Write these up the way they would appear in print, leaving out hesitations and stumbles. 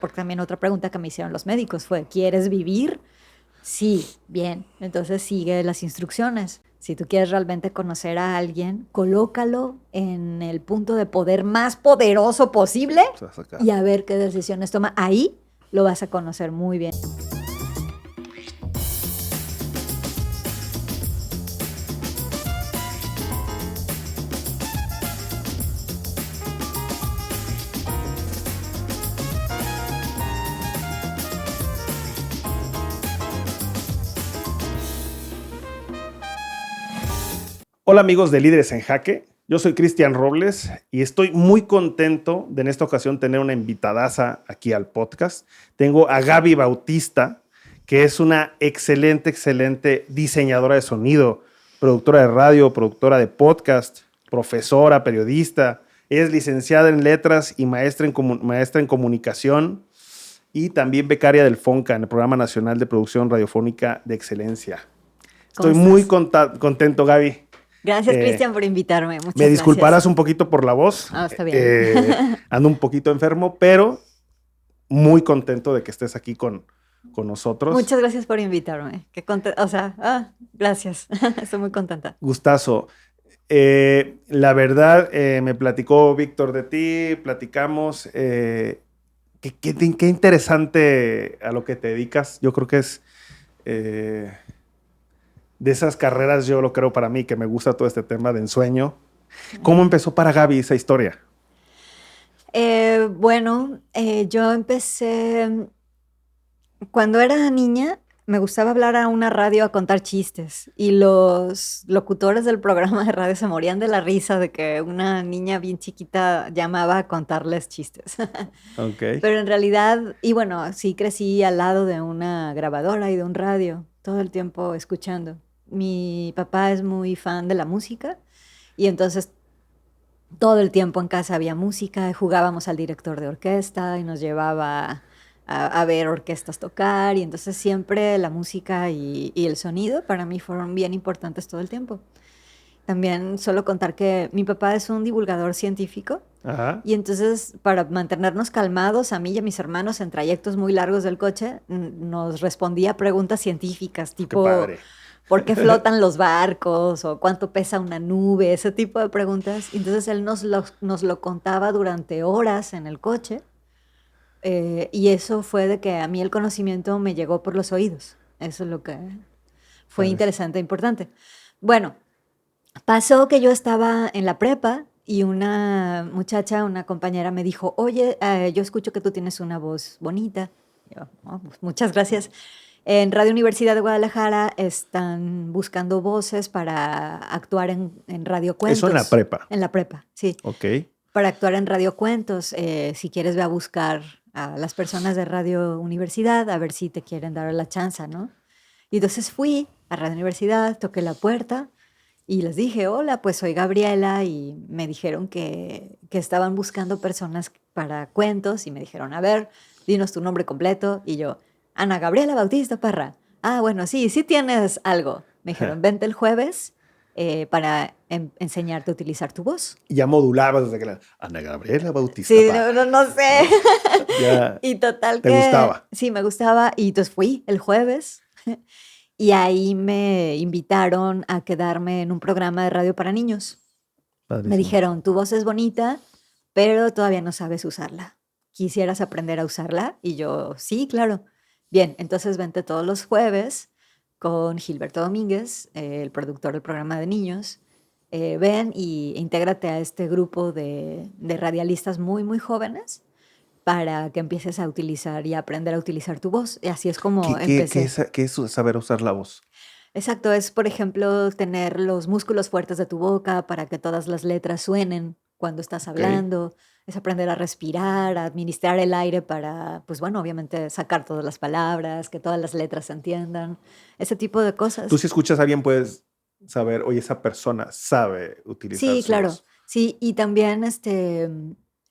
porque también otra pregunta que me hicieron los médicos fue, ¿quieres vivir? Sí, bien. Entonces sigue las instrucciones. Si tú quieres realmente conocer a alguien, colócalo en el punto de poder más poderoso posible Se va a sacar. y a ver qué decisiones toma. Ahí lo vas a conocer muy bien. Hola amigos de Líderes en Jaque, yo soy Cristian Robles y estoy muy contento de en esta ocasión tener una invitadaza aquí al podcast. Tengo a Gaby Bautista, que es una excelente diseñadora de sonido, productora de radio, productora de podcast, profesora, periodista. Ella es licenciada en letras y maestra en comunicación y también becaria del FONCA, en el Programa Nacional de Producción Radiofónica de Excelencia. Estoy muy contento, Gaby. Gracias, Cristian, por invitarme. Muchas Me disculparás gracias. un poquito por la voz. Está bien. Ando un poquito enfermo, pero muy contento de que estés aquí con nosotros. Muchas gracias por invitarme. Gracias. Estoy muy contenta. Gustazo. La verdad, me platicó Víctor de ti, platicamos. Qué interesante a lo que te dedicas. Yo creo que es de esas carreras, yo lo creo para mí, que me gusta todo este tema de ensueño. ¿Cómo empezó para Gaby esa historia? Yo empecé cuando era niña. Me gustaba hablar a una radio a contar chistes y los locutores del programa de radio se morían de la risa de que una niña bien chiquita llamaba a contarles chistes. Okay. Pero en realidad, sí crecí al lado de una grabadora y de un radio, todo el tiempo escuchando. Mi papá es muy fan de la música y entonces todo el tiempo en casa había música, jugábamos al director de orquesta y nos llevaba a ver orquestas tocar, y entonces siempre la música y el sonido para mí fueron bien importantes todo el tiempo. También solo contar que mi papá es un divulgador científico. Ajá. Y entonces, para mantenernos calmados, a mí y a mis hermanos en trayectos muy largos del coche, nos respondía preguntas científicas, tipo, Qué padre. ¿por qué flotan los barcos? O ¿cuánto pesa una nube? Ese tipo de preguntas. Entonces él nos lo contaba durante horas en el coche. Y eso fue de que a mí el conocimiento me llegó por los oídos. Eso es lo que fue interesante e importante. Bueno, pasó que yo estaba en la prepa y una muchacha, una compañera me dijo, oye, yo escucho que tú tienes una voz bonita. Yo, pues muchas gracias. En Radio Universidad de Guadalajara están buscando voces para actuar en radiocuentos. Eso en la prepa. En la prepa, sí. Ok. Para actuar en radiocuentos. Si quieres, ve a buscar a las personas de Radio Universidad a ver si te quieren dar la chance, ¿no? Y entonces fui a Radio Universidad, toqué la puerta y les dije, hola, pues soy Gabriela, y me dijeron que estaban buscando personas para cuentos y me dijeron, a ver, dinos tu nombre completo. Y yo, Ana Gabriela Bautista Parra. Ah, bueno, sí tienes algo. Me dijeron, vente el jueves para enseñarte a utilizar tu voz. Y ya modulabas desde que la Ana Gabriela Bautista Sí, Parra. no sé. Ya. Y total ¿Te que... gustaba? Sí, me gustaba. Y entonces fui el jueves. Y ahí me invitaron a quedarme en un programa de radio para niños. Padrísimo. Me dijeron, tu voz es bonita, pero todavía no sabes usarla. ¿Quisieras aprender a usarla? Y yo, sí, claro. Bien, entonces vente todos los jueves con Gilberto Domínguez, el productor del programa de niños. Ven y intégrate a este grupo de radialistas muy, muy jóvenes para que empieces a utilizar y a aprender a utilizar tu voz. Y así es como empecé. ¿Qué es saber usar la voz? Exacto, es, por ejemplo, tener los músculos fuertes de tu boca para que todas las letras suenen cuando estás hablando. Es aprender a respirar, a administrar el aire para, pues bueno, obviamente sacar todas las palabras, que todas las letras se entiendan, ese tipo de cosas. Tú si escuchas a alguien puedes saber, oye, esa persona sabe utilizar Sí, su claro. voz. Sí, y también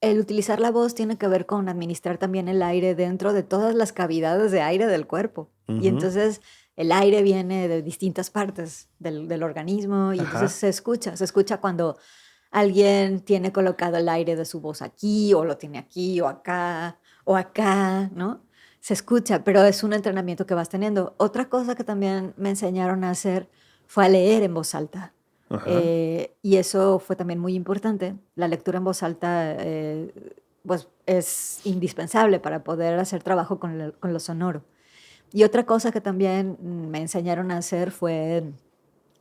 el utilizar la voz tiene que ver con administrar también el aire dentro de todas las cavidades de aire del cuerpo. Y entonces el aire viene de distintas partes del organismo y entonces se escucha cuando alguien tiene colocado el aire de su voz aquí o lo tiene aquí o acá, o acá, ¿no? Se escucha, pero es un entrenamiento que vas teniendo. Otra cosa que también me enseñaron a hacer fue a leer en voz alta. Ajá. Y eso fue también muy importante. La lectura en voz alta pues es indispensable para poder hacer trabajo con lo sonoro. Y otra cosa que también me enseñaron a hacer fue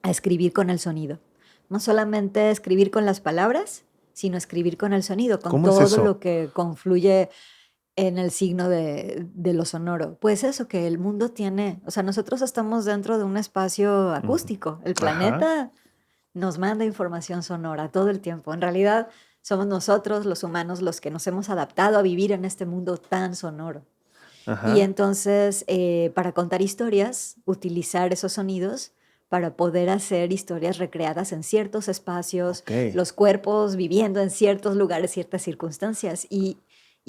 a escribir con el sonido. No solamente escribir con las palabras, sino escribir con el sonido, con ¿Cómo es todo eso? lo que confluye en el signo de lo sonoro. Pues eso, que el mundo tiene, o sea, nosotros estamos dentro de un espacio Ujú. acústico. El Ajá, planeta nos manda información sonora todo el tiempo. En realidad, somos nosotros, los humanos, los que nos hemos adaptado a vivir en este mundo tan sonoro. Y ajá. entonces, para contar historias, utilizar esos sonidos para poder hacer historias recreadas en ciertos espacios, Ok. los cuerpos viviendo en ciertos lugares, ciertas circunstancias. Y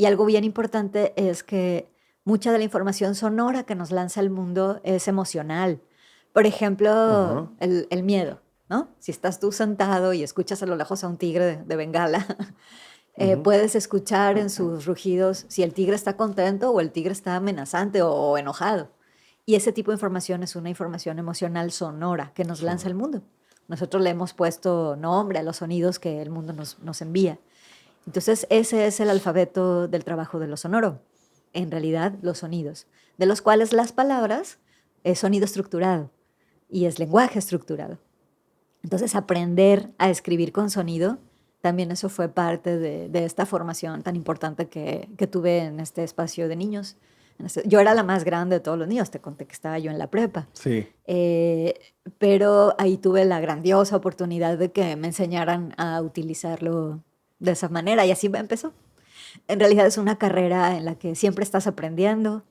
algo bien importante es que mucha de la información sonora que nos lanza el mundo es emocional. Por ejemplo, Ajá. el miedo, ¿no? Si estás tú sentado y escuchas a lo lejos a un tigre de Bengala, Ujú. puedes escuchar en sus rugidos si el tigre está contento o el tigre está amenazante o enojado. Y ese tipo de información es una información emocional sonora que nos lanza el Sonoro. mundo. Nosotros le hemos puesto nombre a los sonidos que el mundo nos envía. Entonces, ese es el alfabeto del trabajo de lo sonoro. En realidad, los sonidos, de los cuales las palabras es sonido estructurado y es lenguaje estructurado. Entonces, aprender a escribir con sonido, también eso fue parte de esta formación tan importante que tuve en este espacio de niños. Yo era la más grande de todos los niños, te conté que estaba yo en la prepa. Sí. Eh, pero ahí tuve la grandiosa oportunidad de que me enseñaran a utilizarlo de esa manera y así me empezó. En realidad es una carrera en la que siempre estás aprendiendo.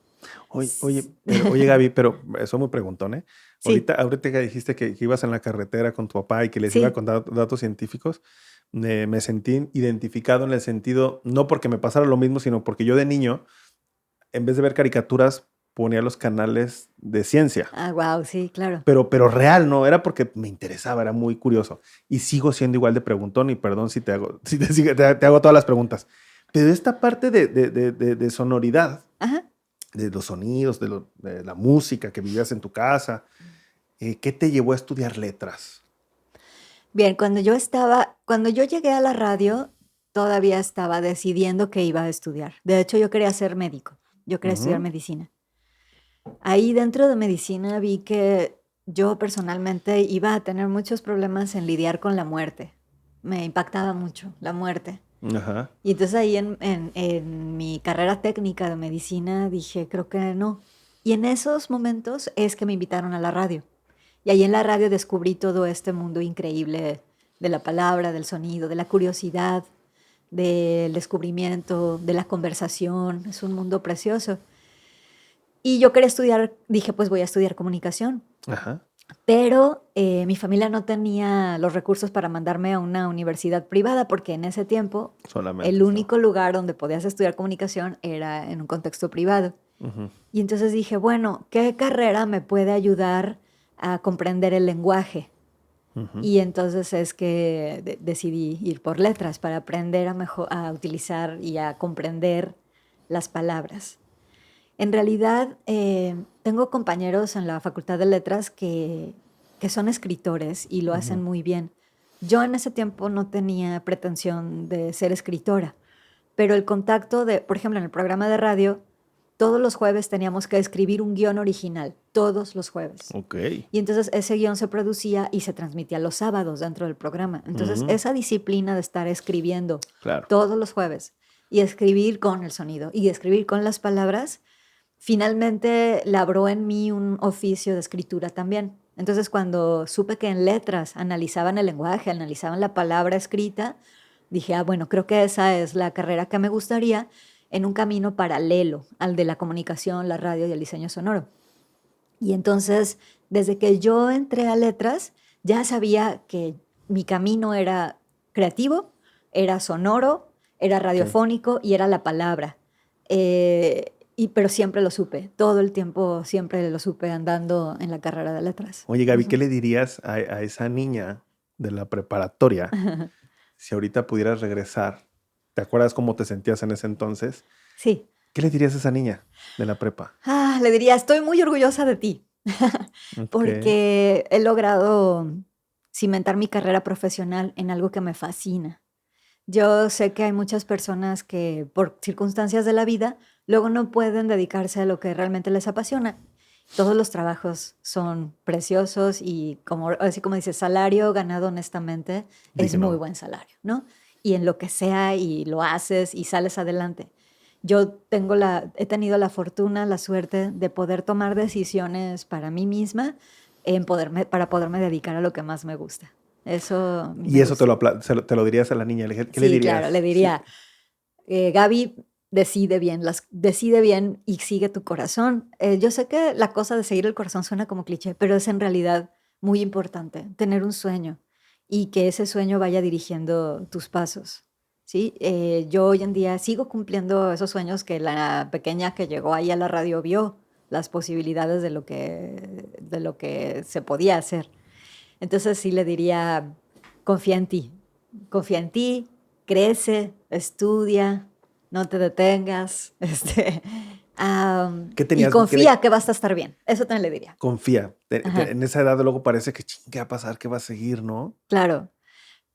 Oye, Gaby, pero soy muy preguntón, ¿eh? Sí, Ahorita que dijiste que ibas en la carretera con tu papá y que les iba a sí, contar datos científicos, me sentí identificado en el sentido, no porque me pasara lo mismo, sino porque yo de niño, en vez de ver caricaturas, ponía los canales de ciencia. ah, wow, sí, claro. Pero real, no, era porque me interesaba, era muy curioso. Y sigo siendo igual de preguntón, y perdón si te hago, si te hago todas las preguntas. Pero esta parte de sonoridad, Ajá. de los sonidos, de la música que vivías en tu casa, ¿qué te llevó a estudiar letras? Bien, cuando yo llegué a la radio, todavía estaba decidiendo qué iba a estudiar. De hecho, yo quería ser médico, yo quería estudiar Ujú. medicina. Ahí dentro de medicina vi que yo personalmente iba a tener muchos problemas en lidiar con la muerte. Me impactaba mucho la muerte. Ajá. Y entonces ahí en mi carrera técnica de medicina dije, creo que no. Y en esos momentos es que me invitaron a la radio. Y ahí en la radio descubrí todo este mundo increíble de la palabra, del sonido, de la curiosidad, del descubrimiento, de la conversación. Es un mundo precioso. Y yo quería estudiar, dije, pues voy a estudiar comunicación. Ajá. Pero mi familia no tenía los recursos para mandarme a una universidad privada porque en ese tiempo Solamente el estaba. único lugar donde podías estudiar comunicación era en un contexto privado. Ujú. Y entonces dije, bueno, ¿qué carrera me puede ayudar a comprender el lenguaje? Ujú. Y entonces es que decidí ir por letras para aprender a utilizar y a comprender las palabras. En realidad, tengo compañeros en la Facultad de Letras que son escritores y lo hacen Ujú. muy bien. Yo en ese tiempo no tenía pretensión de ser escritora, pero el contacto de, por ejemplo, en el programa de radio, todos los jueves teníamos que escribir un guión original, todos los jueves. Ok. Y entonces ese guión se producía y se transmitía los sábados dentro del programa. Entonces Ujú. esa disciplina de estar escribiendo Claro. todos los jueves y escribir con el sonido y escribir con las palabras, finalmente labró en mí un oficio de escritura también. Entonces, cuando supe que en letras analizaban el lenguaje, analizaban la palabra escrita, dije, ah, bueno, creo que esa es la carrera que me gustaría en un camino paralelo al de la comunicación, la radio y el diseño sonoro. Y entonces, desde que yo entré a letras, ya sabía que mi camino era creativo, era sonoro, era Ok. radiofónico y era la palabra. Pero siempre lo supe, todo el tiempo siempre lo supe andando en la carrera de letras. Oye, Gaby, ¿qué Ujú. le dirías a esa niña de la preparatoria si ahorita pudieras regresar? ¿Te acuerdas cómo te sentías en ese entonces? Sí. ¿Qué le dirías a esa niña de la prepa? Le diría, estoy muy orgullosa de ti, Ok, porque he logrado cimentar mi carrera profesional en algo que me fascina. Yo sé que hay muchas personas que por circunstancias de la vida luego no pueden dedicarse a lo que realmente les apasiona. Todos los trabajos son preciosos y como, así como dice, salario ganado honestamente es muy digno. buen salario, ¿no? Y en lo que sea y lo haces y sales adelante. He tenido la fortuna, la suerte de poder tomar decisiones para mí misma para poderme dedicar a lo que más me gusta. Eso a mí Y me eso gusta. te lo dirías a la niña. ¿Qué le Sí, claro, le dirías? Sí. diría, Gaby, decide bien y sigue tu corazón. Yo sé que la cosa de seguir el corazón suena como cliché, pero es en realidad muy importante tener un sueño y que ese sueño vaya dirigiendo tus pasos. ¿Sí? Yo hoy en día sigo cumpliendo esos sueños que la pequeña que llegó ahí a la radio vio, las posibilidades de lo que se podía hacer. Entonces sí le diría, confía en ti, confía en ti, crece, estudia, no te detengas, ¿Qué y tenías? confía que vas a estar bien. Eso también le diría. Confía. Ajá, En esa edad luego parece que, "Chin, ¿qué va a pasar? ¿Qué va a seguir, no?" claro.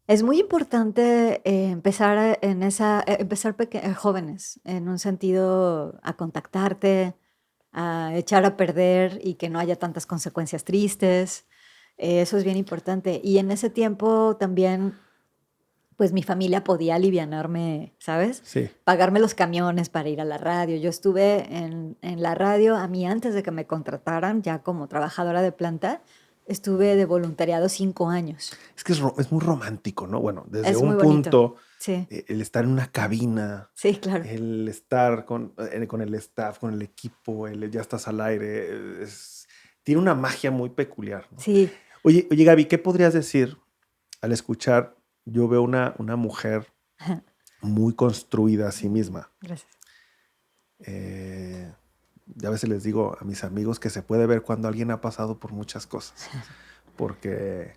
Es muy importante empezar jóvenes, en un sentido a contactarte, a echar a perder y que no haya tantas consecuencias tristes. Eso es bien importante. Y en ese tiempo también pues mi familia podía alivianarme, ¿sabes? Sí. Pagarme los camiones para ir a la radio. Yo estuve en la radio, a mí antes de que me contrataran ya como trabajadora de planta, estuve de voluntariado 5 años. Es que es muy romántico, ¿no? Bueno, desde Es un muy bonito. punto, Sí, el estar en una cabina, sí, claro. el estar con el staff, con el equipo, ya estás al aire, tiene una magia muy peculiar, ¿no? Sí. Oye, Gaby, ¿qué podrías decir al escuchar? Yo veo una mujer muy construida a sí misma. Gracias. Eh, ya a veces les digo a mis amigos que se puede ver cuando alguien ha pasado por muchas cosas, porque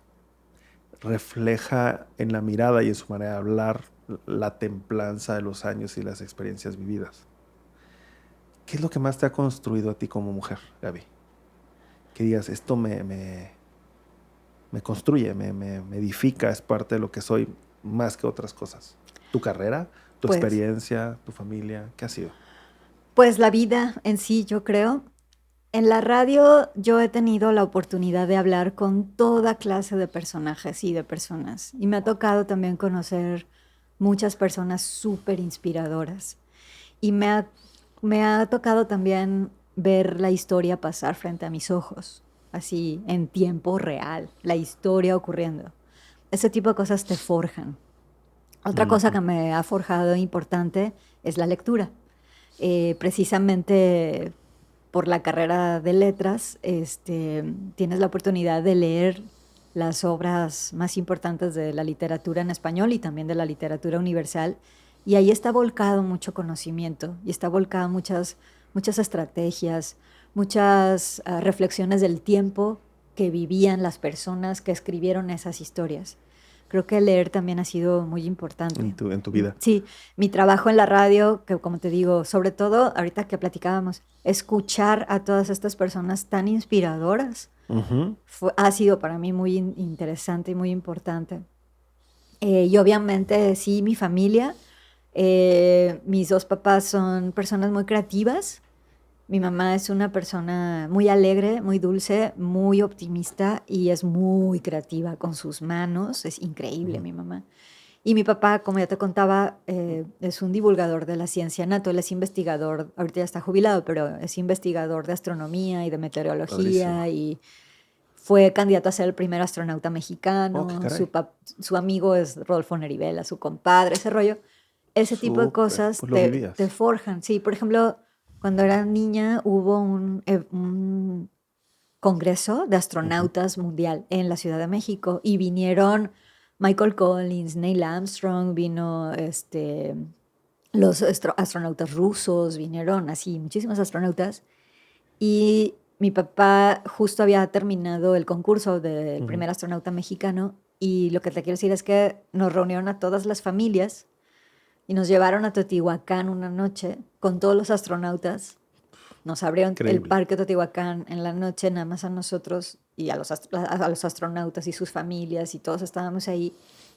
refleja en la mirada y en su manera de hablar la templanza de los años y las experiencias vividas. ¿Qué es lo que más te ha construido a ti como mujer, Gaby? Que digas, esto me construye, me edifica, es parte de lo que soy más que otras cosas. ¿Tu carrera, tu Pues, experiencia, tu familia? ¿Qué ha sido? pues la vida en sí, yo creo. En la radio yo he tenido la oportunidad de hablar con toda clase de personajes y de personas. Y me ha tocado también conocer muchas personas súper inspiradoras. Y me ha tocado también ver la historia pasar frente a mis ojos, así en tiempo real, la historia ocurriendo. Ese tipo de cosas te forjan. Otra cosa Ujú. que me ha forjado importante es la lectura. Precisamente por la carrera de letras, tienes la oportunidad de leer las obras más importantes de la literatura en español y también de la literatura universal. Y ahí está volcado mucho conocimiento y está volcado muchas estrategias, muchas reflexiones del tiempo que vivían las personas que escribieron esas historias. Creo que leer también ha sido muy importante. En tu vida. Sí, mi trabajo en la radio, que como te digo, sobre todo ahorita que platicábamos, escuchar a todas estas personas tan inspiradoras Ujú. ha sido para mí muy interesante y muy importante. Y obviamente sí, mi familia, mis dos papás son personas muy creativas. Mi mamá es una persona muy alegre, muy dulce, muy optimista y es muy creativa con sus manos. Es increíble Ujú. mi mamá. Y mi papá, como ya te contaba, es un divulgador de la ciencia nato. Él es investigador, ahorita ya está jubilado, pero es investigador de astronomía y de Padrísimo. meteorología y fue candidato a ser el primer astronauta Oh, qué mexicano. caray. Su amigo es Rodolfo Nerivela, su compadre, ese rollo. Ese tipo de Súper. cosas Pues lo te vivías. forjan. Sí, por ejemplo, cuando era niña hubo un congreso de Ujú. astronautas mundial en la Ciudad de México y vinieron Michael Collins, Neil Armstrong, vino los astronautas rusos, vinieron así muchísimos astronautas y mi papá justo había terminado el concurso del Ujú. primer astronauta mexicano y lo que te quiero decir es que nos reunieron a todas las familias y nos llevaron a Teotihuacán una noche con todos los astronautas. Nos abrieron el Increíble. parque Teotihuacán en la noche, nada más a nosotros y a los astronautas y sus familias, y todos estábamos ahí.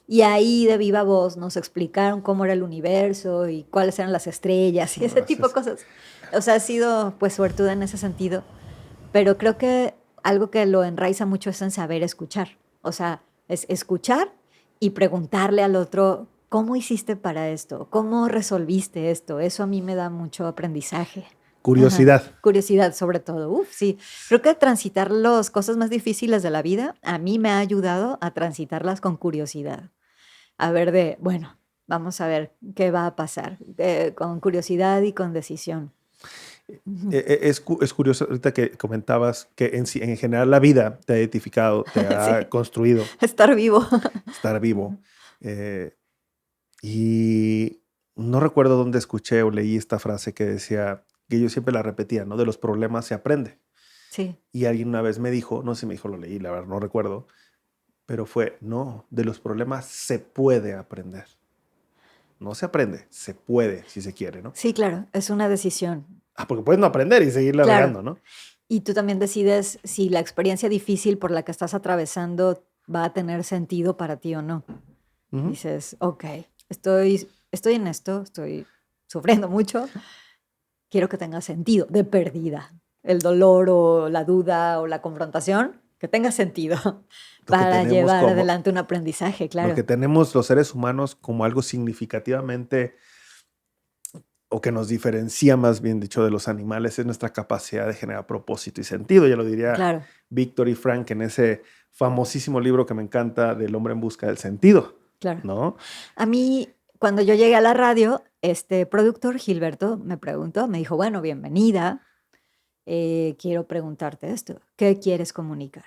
Y ahí de viva voz nos explicaron cómo era el universo y cuáles eran las estrellas y ese tipo de cosas. O sea, ha sido pues suertuda en ese sentido, pero creo que algo que lo enraiza mucho es en saber escuchar. O sea, es escuchar y preguntarle al otro, ¿cómo hiciste para esto? ¿Cómo resolviste esto? Eso a mí me da mucho aprendizaje. Ajá. Curiosidad. Curiosidad sobre todo. Uf, sí. Creo que transitar las cosas más difíciles de la vida a mí me ha ayudado a transitarlas con curiosidad. A ver bueno, vamos a ver qué va a pasar. Con curiosidad y con decisión. Es curioso ahorita que comentabas que en general la vida te ha identificado, te ha Sí. construido Estar vivo. estar vivo. Eh, y no recuerdo dónde escuché o leí esta frase que decía, que yo siempre la repetía, ¿no? De los problemas se aprende. Sí. Y alguien una vez me dijo, no sé si me dijo, lo leí, la verdad, no recuerdo, pero fue, no, de los problemas se puede aprender. No se aprende, se puede, si se quiere, ¿no? Sí, claro, es una decisión. Porque puedes no aprender y seguirla Claro. regando, ¿no? Y tú también decides si la experiencia difícil por la que estás atravesando va a tener sentido para ti o no. Dices, ok, estoy en esto, estoy sufriendo mucho, quiero que tenga sentido, de pérdida. El dolor o la duda o la confrontación, que tenga sentido para llevar adelante un aprendizaje, claro. Lo que tenemos los seres humanos como algo significativamente, o que nos diferencia, más bien dicho, de los animales, es nuestra capacidad de generar propósito y sentido. Ya lo diría Viktor y Frank en ese famosísimo libro que me encanta, del hombre en busca del sentido. Claro. ¿No? A mí, cuando yo llegué a la radio, este productor, Gilberto, me preguntó, me dijo, bueno, bienvenida, quiero preguntarte esto, ¿qué quieres comunicar?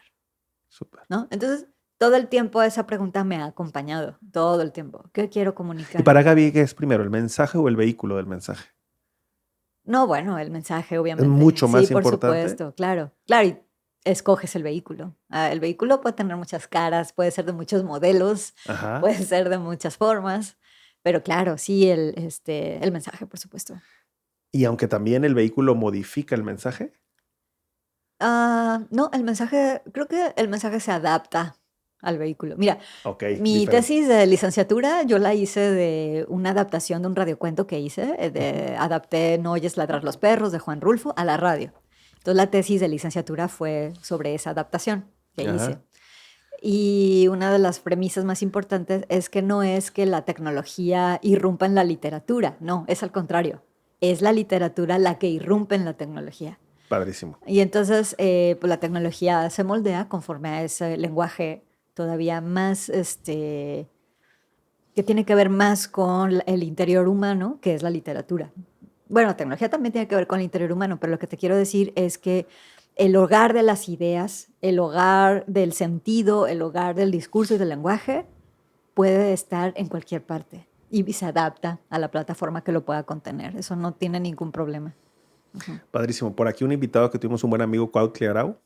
Súper. ¿No? Entonces, todo el tiempo esa pregunta me ha acompañado, todo el tiempo. ¿Qué quiero comunicar? ¿Y para Gaby qué es primero, el mensaje o el vehículo del mensaje? No, bueno, el mensaje, obviamente. Es mucho más sí, importante. Por supuesto, claro. Claro, y escoges el vehículo. El vehículo puede tener muchas caras, puede ser de muchos modelos, Ajá. puede ser de muchas formas, pero claro, sí, el mensaje, por supuesto. ¿Y aunque también el vehículo modifica el mensaje? No, el mensaje, creo que el mensaje se adapta al vehículo. Mira, mi diferente. tesis de licenciatura yo la hice de una adaptación de un radiocuento que hice. Adapté No oyes ladrar los perros de Juan Rulfo a la radio. Entonces la tesis de licenciatura fue sobre esa adaptación que hice. Y una de las premisas más importantes es que no es que la tecnología irrumpa en la literatura, no, es al contrario. Es la literatura la que irrumpe en la tecnología. Padrísimo. Y entonces pues la tecnología se moldea conforme a ese lenguaje todavía más, que tiene que ver más con el interior humano, que es la literatura. Bueno, la tecnología también tiene que ver con el interior humano, pero lo que te quiero decir es que el hogar de las ideas, el hogar del sentido, el hogar del discurso y del lenguaje puede estar en cualquier parte y se adapta a la plataforma que lo pueda contener. Eso no tiene ningún problema. Padrísimo. Por aquí un invitado que tuvimos, un buen amigo, Cuauhtli Arau,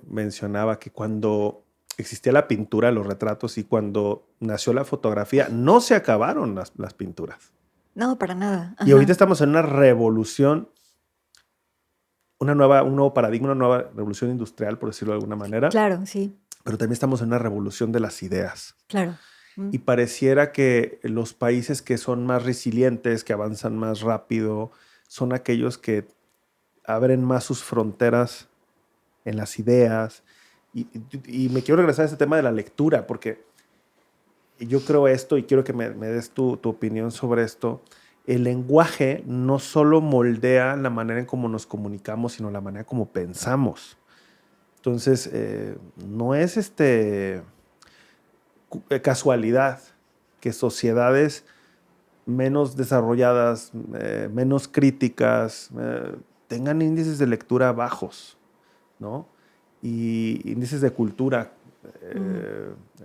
mencionaba que cuando existía la pintura, los retratos, y cuando nació la fotografía, no se acabaron las pinturas. No, para nada. Y ahorita estamos en una revolución, un nuevo paradigma, una nueva revolución industrial, por decirlo de alguna manera. Claro, sí. Pero también estamos en una revolución de las ideas. Claro. Y pareciera que los países que son más resilientes, que avanzan más rápido, son aquellos que abren más sus fronteras en las ideas. Y me quiero regresar a este tema de la lectura, porque yo creo esto y quiero que me des tu opinión sobre esto. El lenguaje no solo moldea la manera en cómo nos comunicamos, sino la manera como pensamos. Entonces, no es casualidad que sociedades menos desarrolladas, menos críticas, tengan índices de lectura bajos, ¿no? Y índices de cultura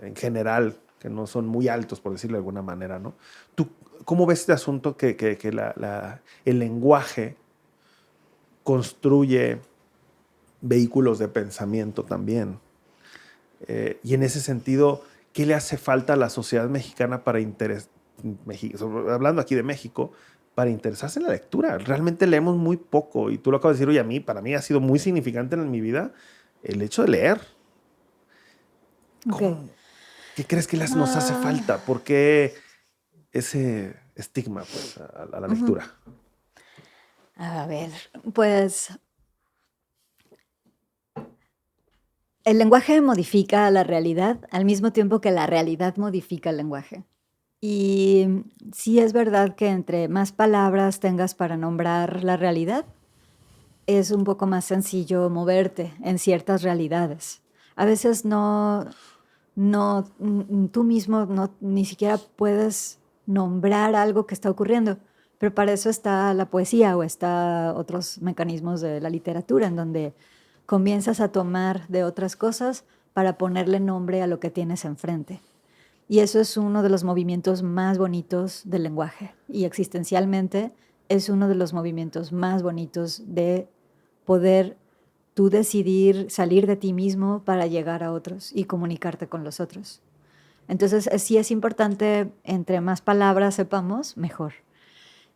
en general, que no son muy altos, por decirlo de alguna manera, ¿no? ¿Tú cómo ves este asunto que el lenguaje construye vehículos de pensamiento también? Y en ese sentido, ¿qué le hace falta a la sociedad mexicana para hablando aquí de México, para interesarse en la lectura. Realmente leemos muy poco y tú lo acabas de decir, oye, para mí ha sido muy significante en mi vida el hecho de leer. Ok. ¿Qué crees que nos hace falta? ¿Por qué ese estigma pues, a la lectura? A ver, pues el lenguaje modifica la realidad al mismo tiempo que la realidad modifica el lenguaje. Y sí es verdad que entre más palabras tengas para nombrar la realidad, es un poco más sencillo moverte en ciertas realidades. A veces tú mismo ni siquiera puedes nombrar algo que está ocurriendo, pero para eso está la poesía o está otros mecanismos de la literatura en donde comienzas a tomar de otras cosas para ponerle nombre a lo que tienes enfrente. Y eso es uno de los movimientos más bonitos del lenguaje. Y existencialmente es uno de los movimientos más bonitos de poder tú decidir salir de ti mismo para llegar a otros y comunicarte con los otros. Entonces, sí es importante, entre más palabras sepamos, mejor.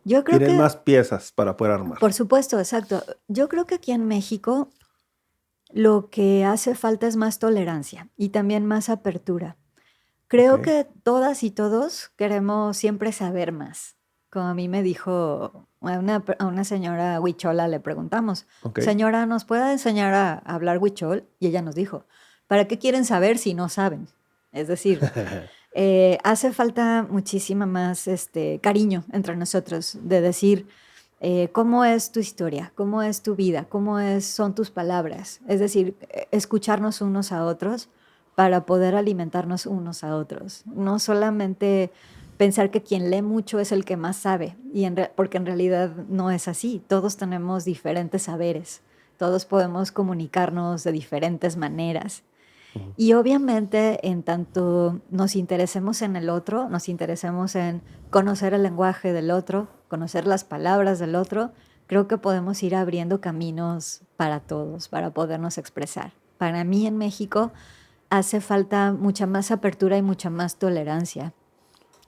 Yo creo Tienen que, más piezas para poder armar. por supuesto, exacto. Yo creo que aquí en México lo que hace falta es más tolerancia y también más apertura. Creo que todas y todos queremos siempre saber más. Como a mí me dijo a una señora huichola, le preguntamos, señora, ¿nos puede enseñar a hablar huichol? Y ella nos dijo, ¿para qué quieren saber si no saben? Es decir, hace falta muchísima más cariño entre nosotros de decir, ¿cómo es tu historia? ¿Cómo es tu vida? Son tus palabras? Es decir, escucharnos unos a otros para poder alimentarnos unos a otros. No solamente pensar que quien lee mucho es el que más sabe, porque en realidad no es así. Todos tenemos diferentes saberes, todos podemos comunicarnos de diferentes maneras. Y obviamente, en tanto nos interesemos en el otro, nos interesemos en conocer el lenguaje del otro, conocer las palabras del otro, creo que podemos ir abriendo caminos para todos, para podernos expresar. Para mí en México hace falta mucha más apertura y mucha más tolerancia,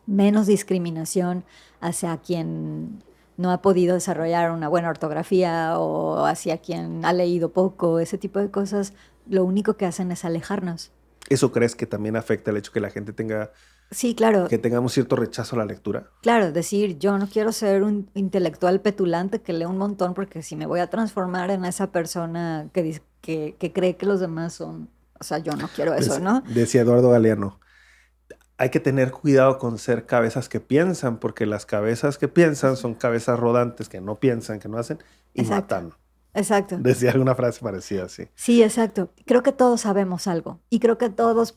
menos discriminación hacia quien no ha podido desarrollar una buena ortografía o hacia quien ha leído poco, ese tipo de cosas, lo único que hacen es alejarnos. ¿Eso crees que también afecta el hecho que la gente Sí, claro. que tengamos cierto rechazo a la lectura? Claro, decir, yo no quiero ser un intelectual petulante que lee un montón porque si me voy a transformar en esa persona que cree que los demás son, o sea, yo no quiero eso, ¿no? Decía Eduardo Galeano, hay que tener cuidado con ser cabezas que piensan, porque las cabezas que piensan son cabezas rodantes que no piensan, que no hacen y Exacto. matan. Exacto. Decía alguna frase parecida así. Sí, exacto. Creo que todos sabemos algo y creo que todos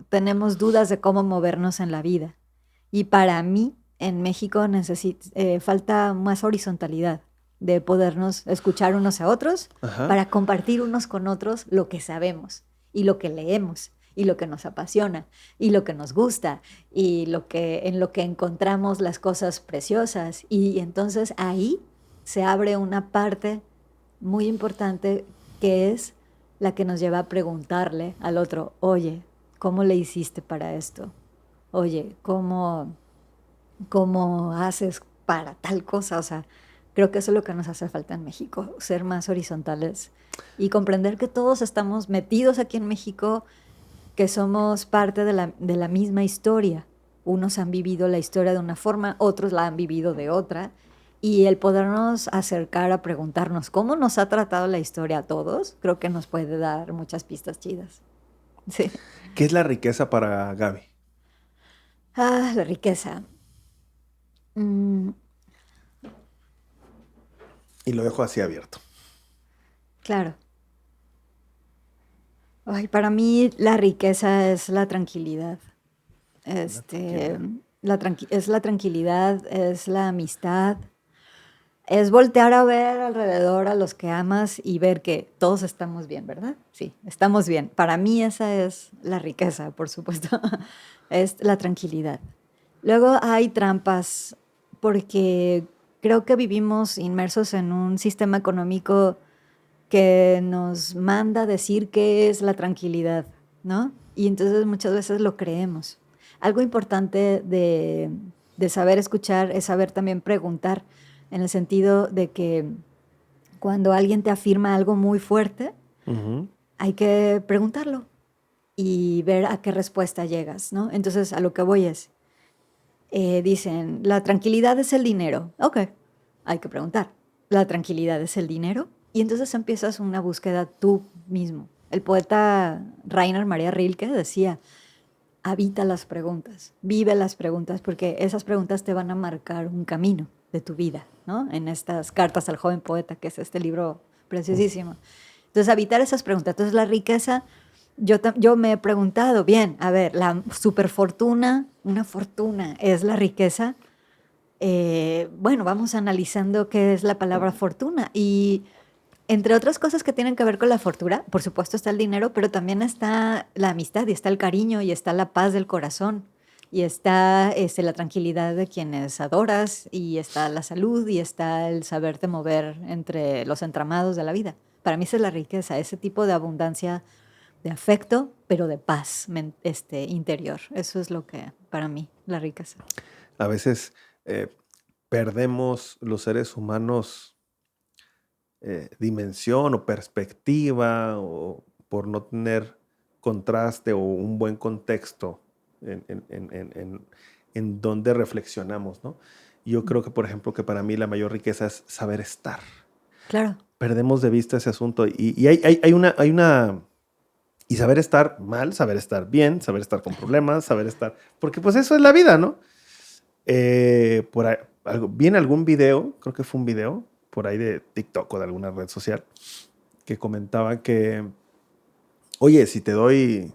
tenemos dudas de cómo movernos en la vida. Y para mí, en México falta más horizontalidad de podernos escuchar unos a otros para compartir unos con otros lo que sabemos y lo que leemos y lo que nos apasiona y lo que nos gusta y en lo que encontramos las cosas preciosas. Y entonces ahí se abre una parte muy importante que es la que nos lleva a preguntarle al otro, oye, ¿cómo le hiciste para esto? Oye, ¿cómo haces para tal cosa? O sea, creo que eso es lo que nos hace falta en México, ser más horizontales y comprender que todos estamos metidos aquí en México, que somos parte de la misma historia. Unos han vivido la historia de una forma, otros la han vivido de otra. Y el podernos acercar a preguntarnos cómo nos ha tratado la historia a todos, creo que nos puede dar muchas pistas chidas. Sí. ¿Qué es la riqueza para Gaby? La riqueza. Y lo dejo así abierto. Claro. Ay, para mí la riqueza es la tranquilidad. Es la tranquilidad, es la amistad. Es voltear a ver alrededor a los que amas y ver que todos estamos bien, ¿verdad? Sí, estamos bien. Para mí esa es la riqueza, por supuesto. Es la tranquilidad. Luego hay trampas porque creo que vivimos inmersos en un sistema económico que nos manda decir qué es la tranquilidad, ¿no? Y entonces muchas veces lo creemos. Algo importante de saber escuchar es saber también preguntar, en el sentido de que cuando alguien te afirma algo muy fuerte, Ujú. hay que preguntarlo y ver a qué respuesta llegas, ¿no? Entonces, a lo que voy es, dicen, la tranquilidad es el dinero. Ok, hay que preguntar, ¿la tranquilidad es el dinero? Y entonces empiezas una búsqueda tú mismo. El poeta Rainer Maria Rilke decía, habita las preguntas, vive las preguntas, porque esas preguntas te van a marcar un camino de tu vida, ¿no? En estas cartas al joven poeta, que es este libro preciosísimo. Entonces, habitar esas preguntas. Entonces, la riqueza, yo me he preguntado, bien, a ver, la superfortuna, una fortuna, ¿es la riqueza? Bueno, vamos analizando qué es la palabra fortuna. Y entre otras cosas que tienen que ver con la fortuna, por supuesto está el dinero, pero también está la amistad y está el cariño y está la paz del corazón y está la tranquilidad de quienes adoras y está la salud y está el saberte mover entre los entramados de la vida. Para mí esa es la riqueza, ese tipo de abundancia de afecto, pero de paz interior. Eso es lo que para mí la riqueza. A veces eh, perdemos los seres humanos dimensión o perspectiva o por no tener contraste o un buen contexto en donde reflexionamos, ¿no? Yo creo que, por ejemplo, que para mí la mayor riqueza es saber estar. Claro. Perdemos de vista ese asunto y hay una. Y saber estar mal, saber estar bien, saber estar con problemas, saber estar. Porque, pues, eso es la vida, ¿no? Vi en algún video, creo que fue un video por ahí de TikTok o de alguna red social, que comentaba que, oye, si te doy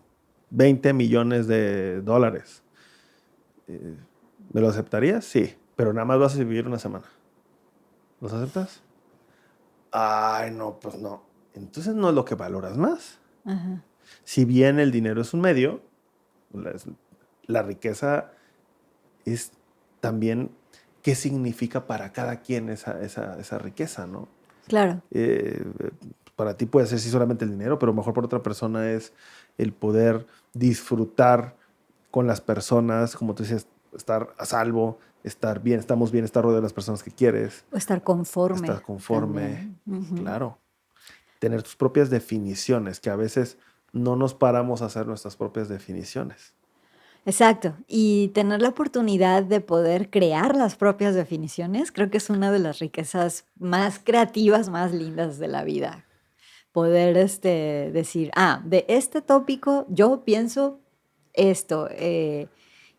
20 millones de dólares, eh, ¿me lo aceptarías? Sí, pero nada más vas a vivir una semana. ¿Los aceptas? Ay, no, pues no. Entonces no es lo que valoras más. Ajá. Si bien el dinero es un medio, la, la riqueza es también qué significa para cada quien esa riqueza, ¿no? Claro. Eh, para ti puede ser sí solamente el dinero, pero mejor para otra persona es el poder disfrutar con las personas, como tú dices, estar a salvo, estar bien, estar rodeado de las personas que quieres, O estar conforme estar conforme, también. Ujú. claro. Tener tus propias definiciones, que a veces no nos paramos a hacer nuestras propias definiciones. Exacto. Y tener la oportunidad de poder crear las propias definiciones, creo que es una de las riquezas más creativas, más lindas de la vida. Poder decir, de este tópico yo pienso esto.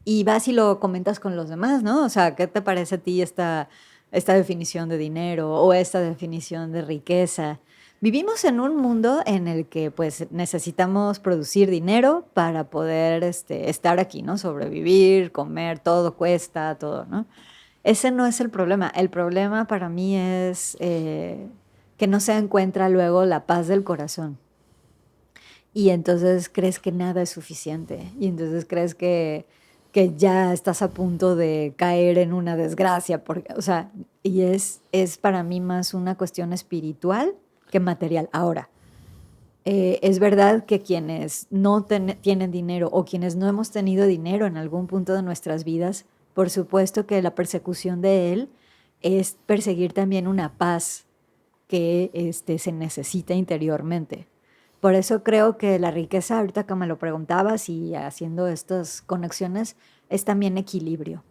Y vas y lo comentas con los demás, ¿no? O sea, ¿qué te parece a ti esta definición de dinero o esta definición de riqueza? Vivimos en un mundo en el que pues necesitamos producir dinero para poder estar aquí, ¿no? Sobrevivir, comer, todo cuesta, todo, ¿no? Ese no es el problema. El problema para mí es que no se encuentra luego la paz del corazón. Y entonces crees que nada es suficiente. Y entonces crees que ya estás a punto de caer en una desgracia. Porque, o sea, y es para mí más una cuestión espiritual que material. Ahora, es verdad que quienes no tienen dinero o quienes no hemos tenido dinero en algún punto de nuestras vidas, por supuesto que la persecución de él es perseguir también una paz que se necesita interiormente. Por eso creo que la riqueza, ahorita que me lo preguntabas y haciendo estas conexiones, es también equilibrio.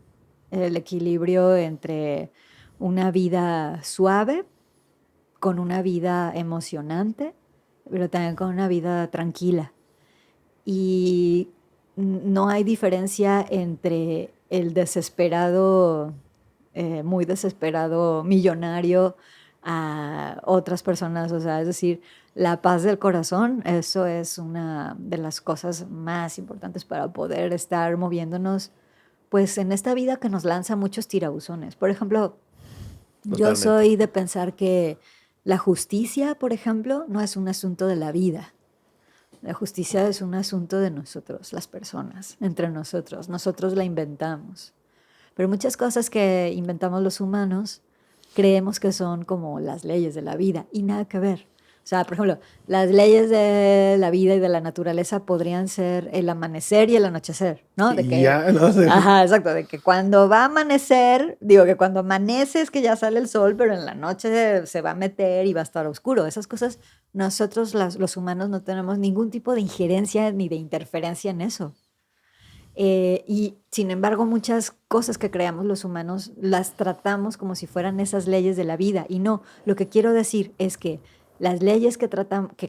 El equilibrio entre una vida suave con una vida emocionante, pero también con una vida tranquila. Y no hay diferencia entre el desesperado, muy desesperado millonario a otras personas. O sea, es decir, la paz del corazón, eso es una de las cosas más importantes para poder estar moviéndonos, pues en esta vida que nos lanza muchos tirabuzones. Por ejemplo, yo Totalmente. soy de pensar que la justicia, por ejemplo, no es un asunto de la vida. La justicia es un asunto de nosotros, las personas, entre nosotros. Nosotros la inventamos. Pero muchas cosas que inventamos los humanos creemos que son como las leyes de la vida y nada que ver. O sea, por ejemplo, las leyes de la vida y de la naturaleza podrían ser el amanecer y el anochecer, ¿no? De Y que, ya, no sé. ajá, exacto, de que cuando va a amanecer, digo que cuando amanece es que ya sale el sol, pero en la noche se va a meter y va a estar oscuro. Esas cosas, nosotros los humanos no tenemos ningún tipo de injerencia ni de interferencia en eso. Y sin embargo, muchas cosas que creamos los humanos las tratamos como si fueran esas leyes de la vida. Y no, lo que quiero decir es que las leyes que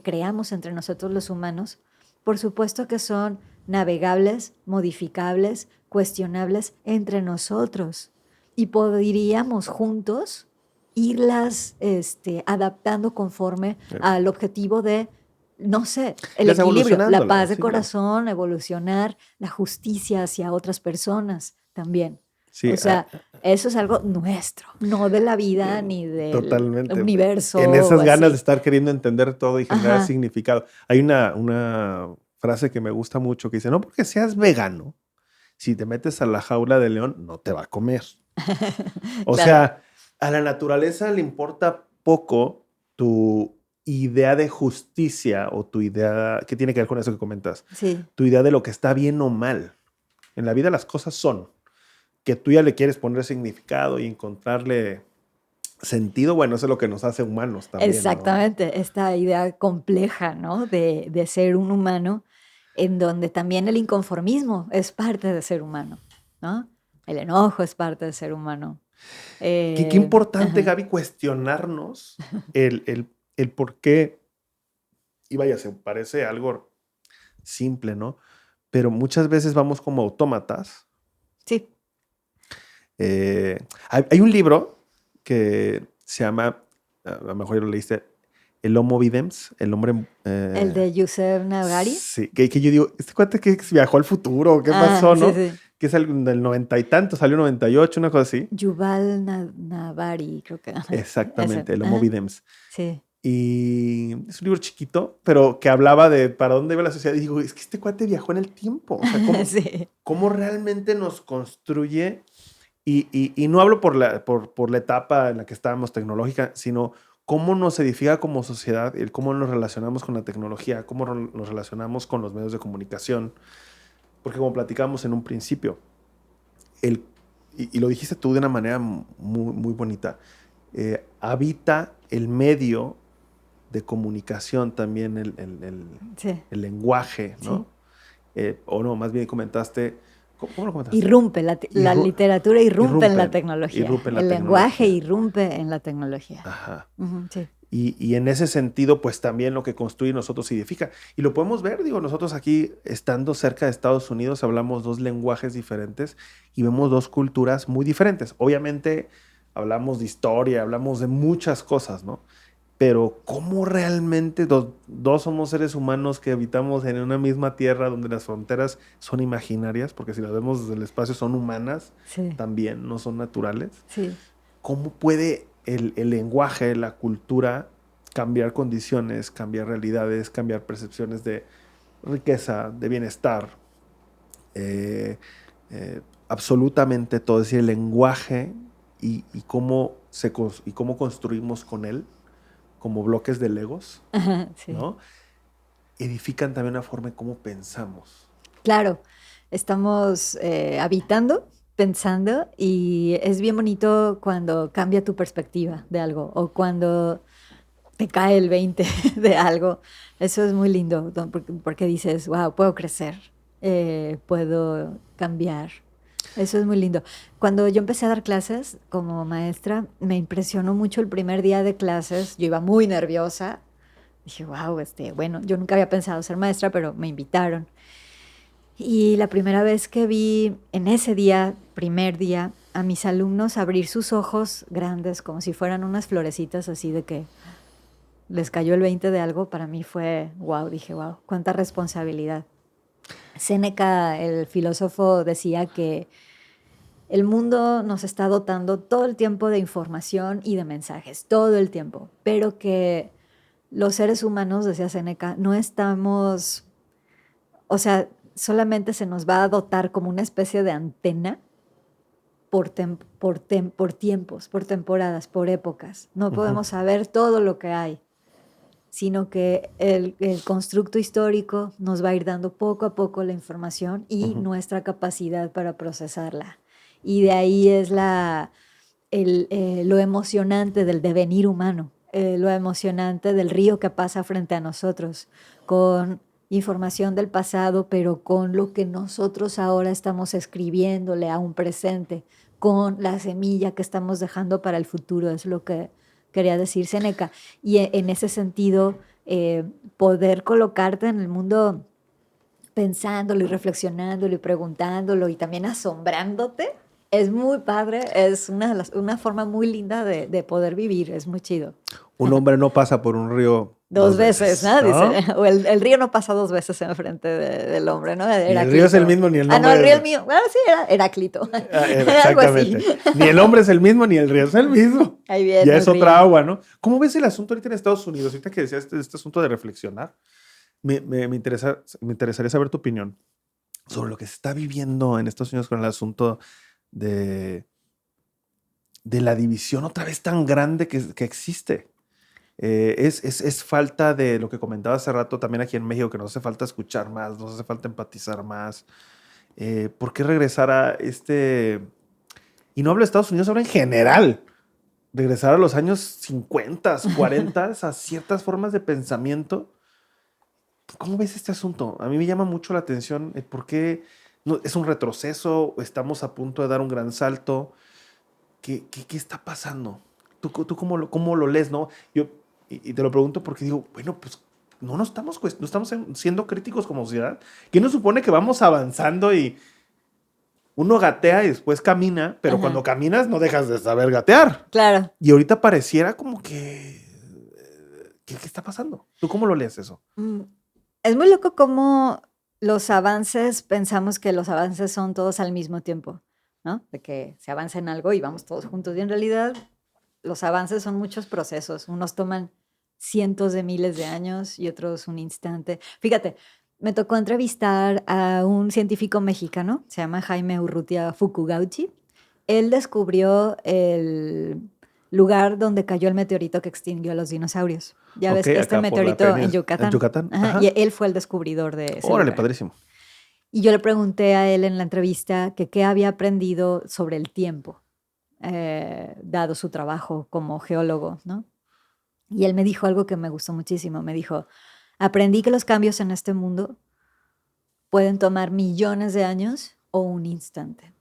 creamos entre nosotros los humanos, por supuesto que son navegables, modificables, cuestionables entre nosotros. Y podríamos juntos irlas adaptando conforme al objetivo de, no sé, el Irás equilibrio, la evolucionándola, paz de sí, claro. corazón, evolucionar, la justicia hacia otras personas también. Sí, O sea, eso es algo nuestro, no de la vida ni del totalmente. universo En o esas ganas de así. estar queriendo entender todo y generar Ajá, significado. Hay una frase que me gusta mucho que dice, no porque seas vegano, si te metes a la jaula de león, no te va a comer. O claro, sea, a la naturaleza le importa poco tu idea de justicia o tu idea, ¿qué tiene que ver con eso que comentas? sí, Tu idea de lo que está bien o mal. En la vida las cosas son, que tú ya le quieres poner significado y encontrarle sentido, bueno, eso es lo que nos hace humanos también, ¿no? exactamente, esta idea compleja, ¿no? De ser un humano, en donde también el inconformismo es parte de ser humano, ¿no? El enojo es parte de ser humano. Qué importante, Ajá, Gaby, cuestionarnos el por qué, y vaya, se parece algo simple, ¿no? Pero muchas veces vamos como autómatas. sí, Hay un libro que se llama, a lo mejor ya lo leíste, El Homo Videns, el hombre... el de Yusef Nagari. sí, que yo digo, ¿este cuate que viajó al futuro? ¿Qué Ah, pasó, sí, no? sí. Que es el del 90 y tanto, salió 98, una cosa así. Yuval Navari, creo que. Ajá, ese. Exactamente, el Homo Ajá, Videns. sí. Y es un libro chiquito, pero que hablaba de para dónde iba la sociedad. Y digo, es que este cuate viajó en el tiempo. O sea, Sí. cómo realmente nos construye. Y no hablo por la etapa en la que estábamos tecnológica, sino cómo nos edifica como sociedad, el cómo nos relacionamos con la tecnología, cómo nos relacionamos con los medios de comunicación. Porque como platicamos en un principio, el, y lo dijiste tú de una manera muy, muy bonita, habita el medio de comunicación también Sí, el lenguaje, sí. ¿no? O no, más bien comentaste, ¿cómo lo comentaste? Irrumpe, la literatura irrumpe en la tecnología. Irrumpe en la El lenguaje tecnología. irrumpe en la tecnología. Ajá. Ujú, sí. Y en ese sentido, pues también lo que construye nosotros edifica. Y lo podemos ver, digo, nosotros aquí, estando cerca de Estados Unidos, hablamos dos lenguajes diferentes y vemos dos culturas muy diferentes. Obviamente, hablamos de historia, hablamos de muchas cosas, ¿no? Pero cómo realmente dos somos seres humanos que habitamos en una misma tierra donde las fronteras son imaginarias, porque si las vemos desde el espacio son humanas Sí, también, no son naturales. sí. ¿Cómo puede el lenguaje, la cultura cambiar condiciones, cambiar realidades, cambiar percepciones de riqueza, de bienestar? Eh, Absolutamente todo, es decir, el lenguaje y cómo construimos con él como bloques de legos, Ajá, sí. ¿no? Edifican también la forma en cómo pensamos. Claro, estamos habitando, pensando, y es bien bonito cuando cambia tu perspectiva de algo o cuando te cae el 20 de algo. Eso es muy lindo, porque dices, wow, puedo crecer, puedo cambiar. Eso es muy lindo. Cuando yo empecé a dar clases como maestra, me impresionó mucho el primer día de clases. Yo iba muy nerviosa. Dije, wow, bueno, yo nunca había pensado ser maestra, pero me invitaron. Y la primera vez que vi en ese día, primer día, a mis alumnos abrir sus ojos grandes, como si fueran unas florecitas así de que les cayó el 20 de algo, para mí fue wow, dije wow, cuánta responsabilidad. Séneca, el filósofo, decía que el mundo nos está dotando todo el tiempo de información y de mensajes, todo el tiempo, pero que los seres humanos, decía Séneca, no estamos, o sea, solamente se nos va a dotar como una especie de antena por tiempos, por temporadas, por épocas. No Ujú. podemos saber todo lo que hay. sino que el constructo histórico nos va a ir dando poco a poco la información y nuestra capacidad para procesarla. Y de ahí es lo emocionante del devenir humano, lo emocionante del río que pasa frente a nosotros, con información del pasado, pero con lo que nosotros ahora estamos escribiéndole a un presente, con la semilla que estamos dejando para el futuro, es lo que quería decir Séneca. Y en ese sentido, poder colocarte en el mundo pensándolo y reflexionándolo y preguntándolo y también asombrándote, es muy padre, es una forma muy linda de poder vivir, es muy chido. Un hombre no pasa por un río Dos veces, ¿no? ¿no? Dice, o el río no pasa dos veces en frente del hombre, ¿no? Ni Heráclito. el río es el mismo, ni el nombre. No, el río es el mío. Bueno, sí, era Heráclito. Algo así. Exactamente. Ni el hombre es el mismo, ni el río es el mismo. Ahí viene ya es el otra río. agua, ¿no? ¿Cómo ves el asunto ahorita en Estados Unidos? Ahorita que decías este asunto de reflexionar, me interesaría saber tu opinión sobre lo que se está viviendo en Estados Unidos con el asunto de la división otra vez tan grande que existe. Es falta de lo que comentaba hace rato también aquí en México, que nos hace falta escuchar más, nos hace falta empatizar más. ¿Por qué regresar a y no hablo de Estados Unidos, hablo en general, regresar a los años 50, 40, a ciertas formas de pensamiento? ¿Cómo ves este asunto? A mí me llama mucho la atención el por qué es un retroceso, estamos a punto de dar un gran salto. ¿Qué está pasando? ¿Tú cómo lo lees, no? Y te lo pregunto porque digo, bueno, pues no estamos siendo críticos como sociedad. ¿Quién nos supone que vamos avanzando y uno gatea y después camina, pero Ajá. cuando caminas no dejas de saber gatear? Claro. Y ahorita pareciera como que... ¿Qué está pasando? ¿Tú cómo lo lees eso? Es muy loco cómo los avances, pensamos que los avances son todos al mismo tiempo, ¿no? De que se avanza en algo y vamos todos juntos. Y en realidad los avances son muchos procesos. Unos toman cientos de miles de años y otros un instante. Fíjate, me tocó entrevistar a un científico mexicano, se llama Jaime Urrutia Fukugauchi. Él descubrió el lugar donde cayó el meteorito que extinguió a los dinosaurios. Ya ves que este acá por la meteorito en península. Yucatán. En Yucatán. Ajá, Ajá. y él fue el descubridor de ese Órale, lugar. padrísimo. Y yo le pregunté a él en la entrevista que qué había aprendido sobre el tiempo, dado su trabajo como geólogo, ¿no? Y él me dijo algo que me gustó muchísimo. Me dijo, aprendí que los cambios en este mundo pueden tomar millones de años o un instante.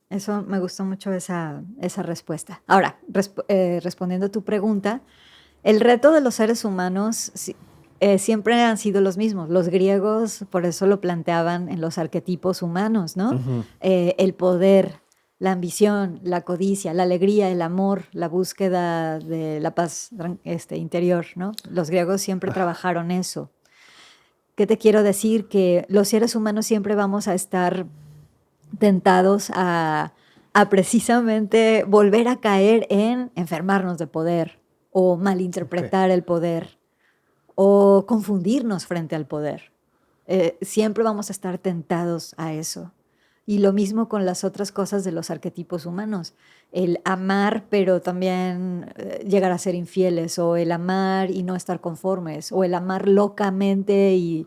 Eso me gustó mucho esa respuesta. Ahora, respondiendo a tu pregunta, el reto de los seres humanos siempre han sido los mismos. Los griegos por eso lo planteaban en los arquetipos humanos, ¿no? Ujú. El poder, la ambición, la codicia, la alegría, el amor, la búsqueda de la paz interior, ¿no? Los griegos siempre trabajaron eso. ¿Qué te quiero decir? Que los seres humanos siempre vamos a estar tentados a precisamente volver a caer en enfermarnos de poder o malinterpretar el poder o confundirnos frente al poder. Siempre vamos a estar tentados a eso. Y lo mismo con las otras cosas de los arquetipos humanos. El amar, pero también llegar a ser infieles, o el amar y no estar conformes, o el amar locamente y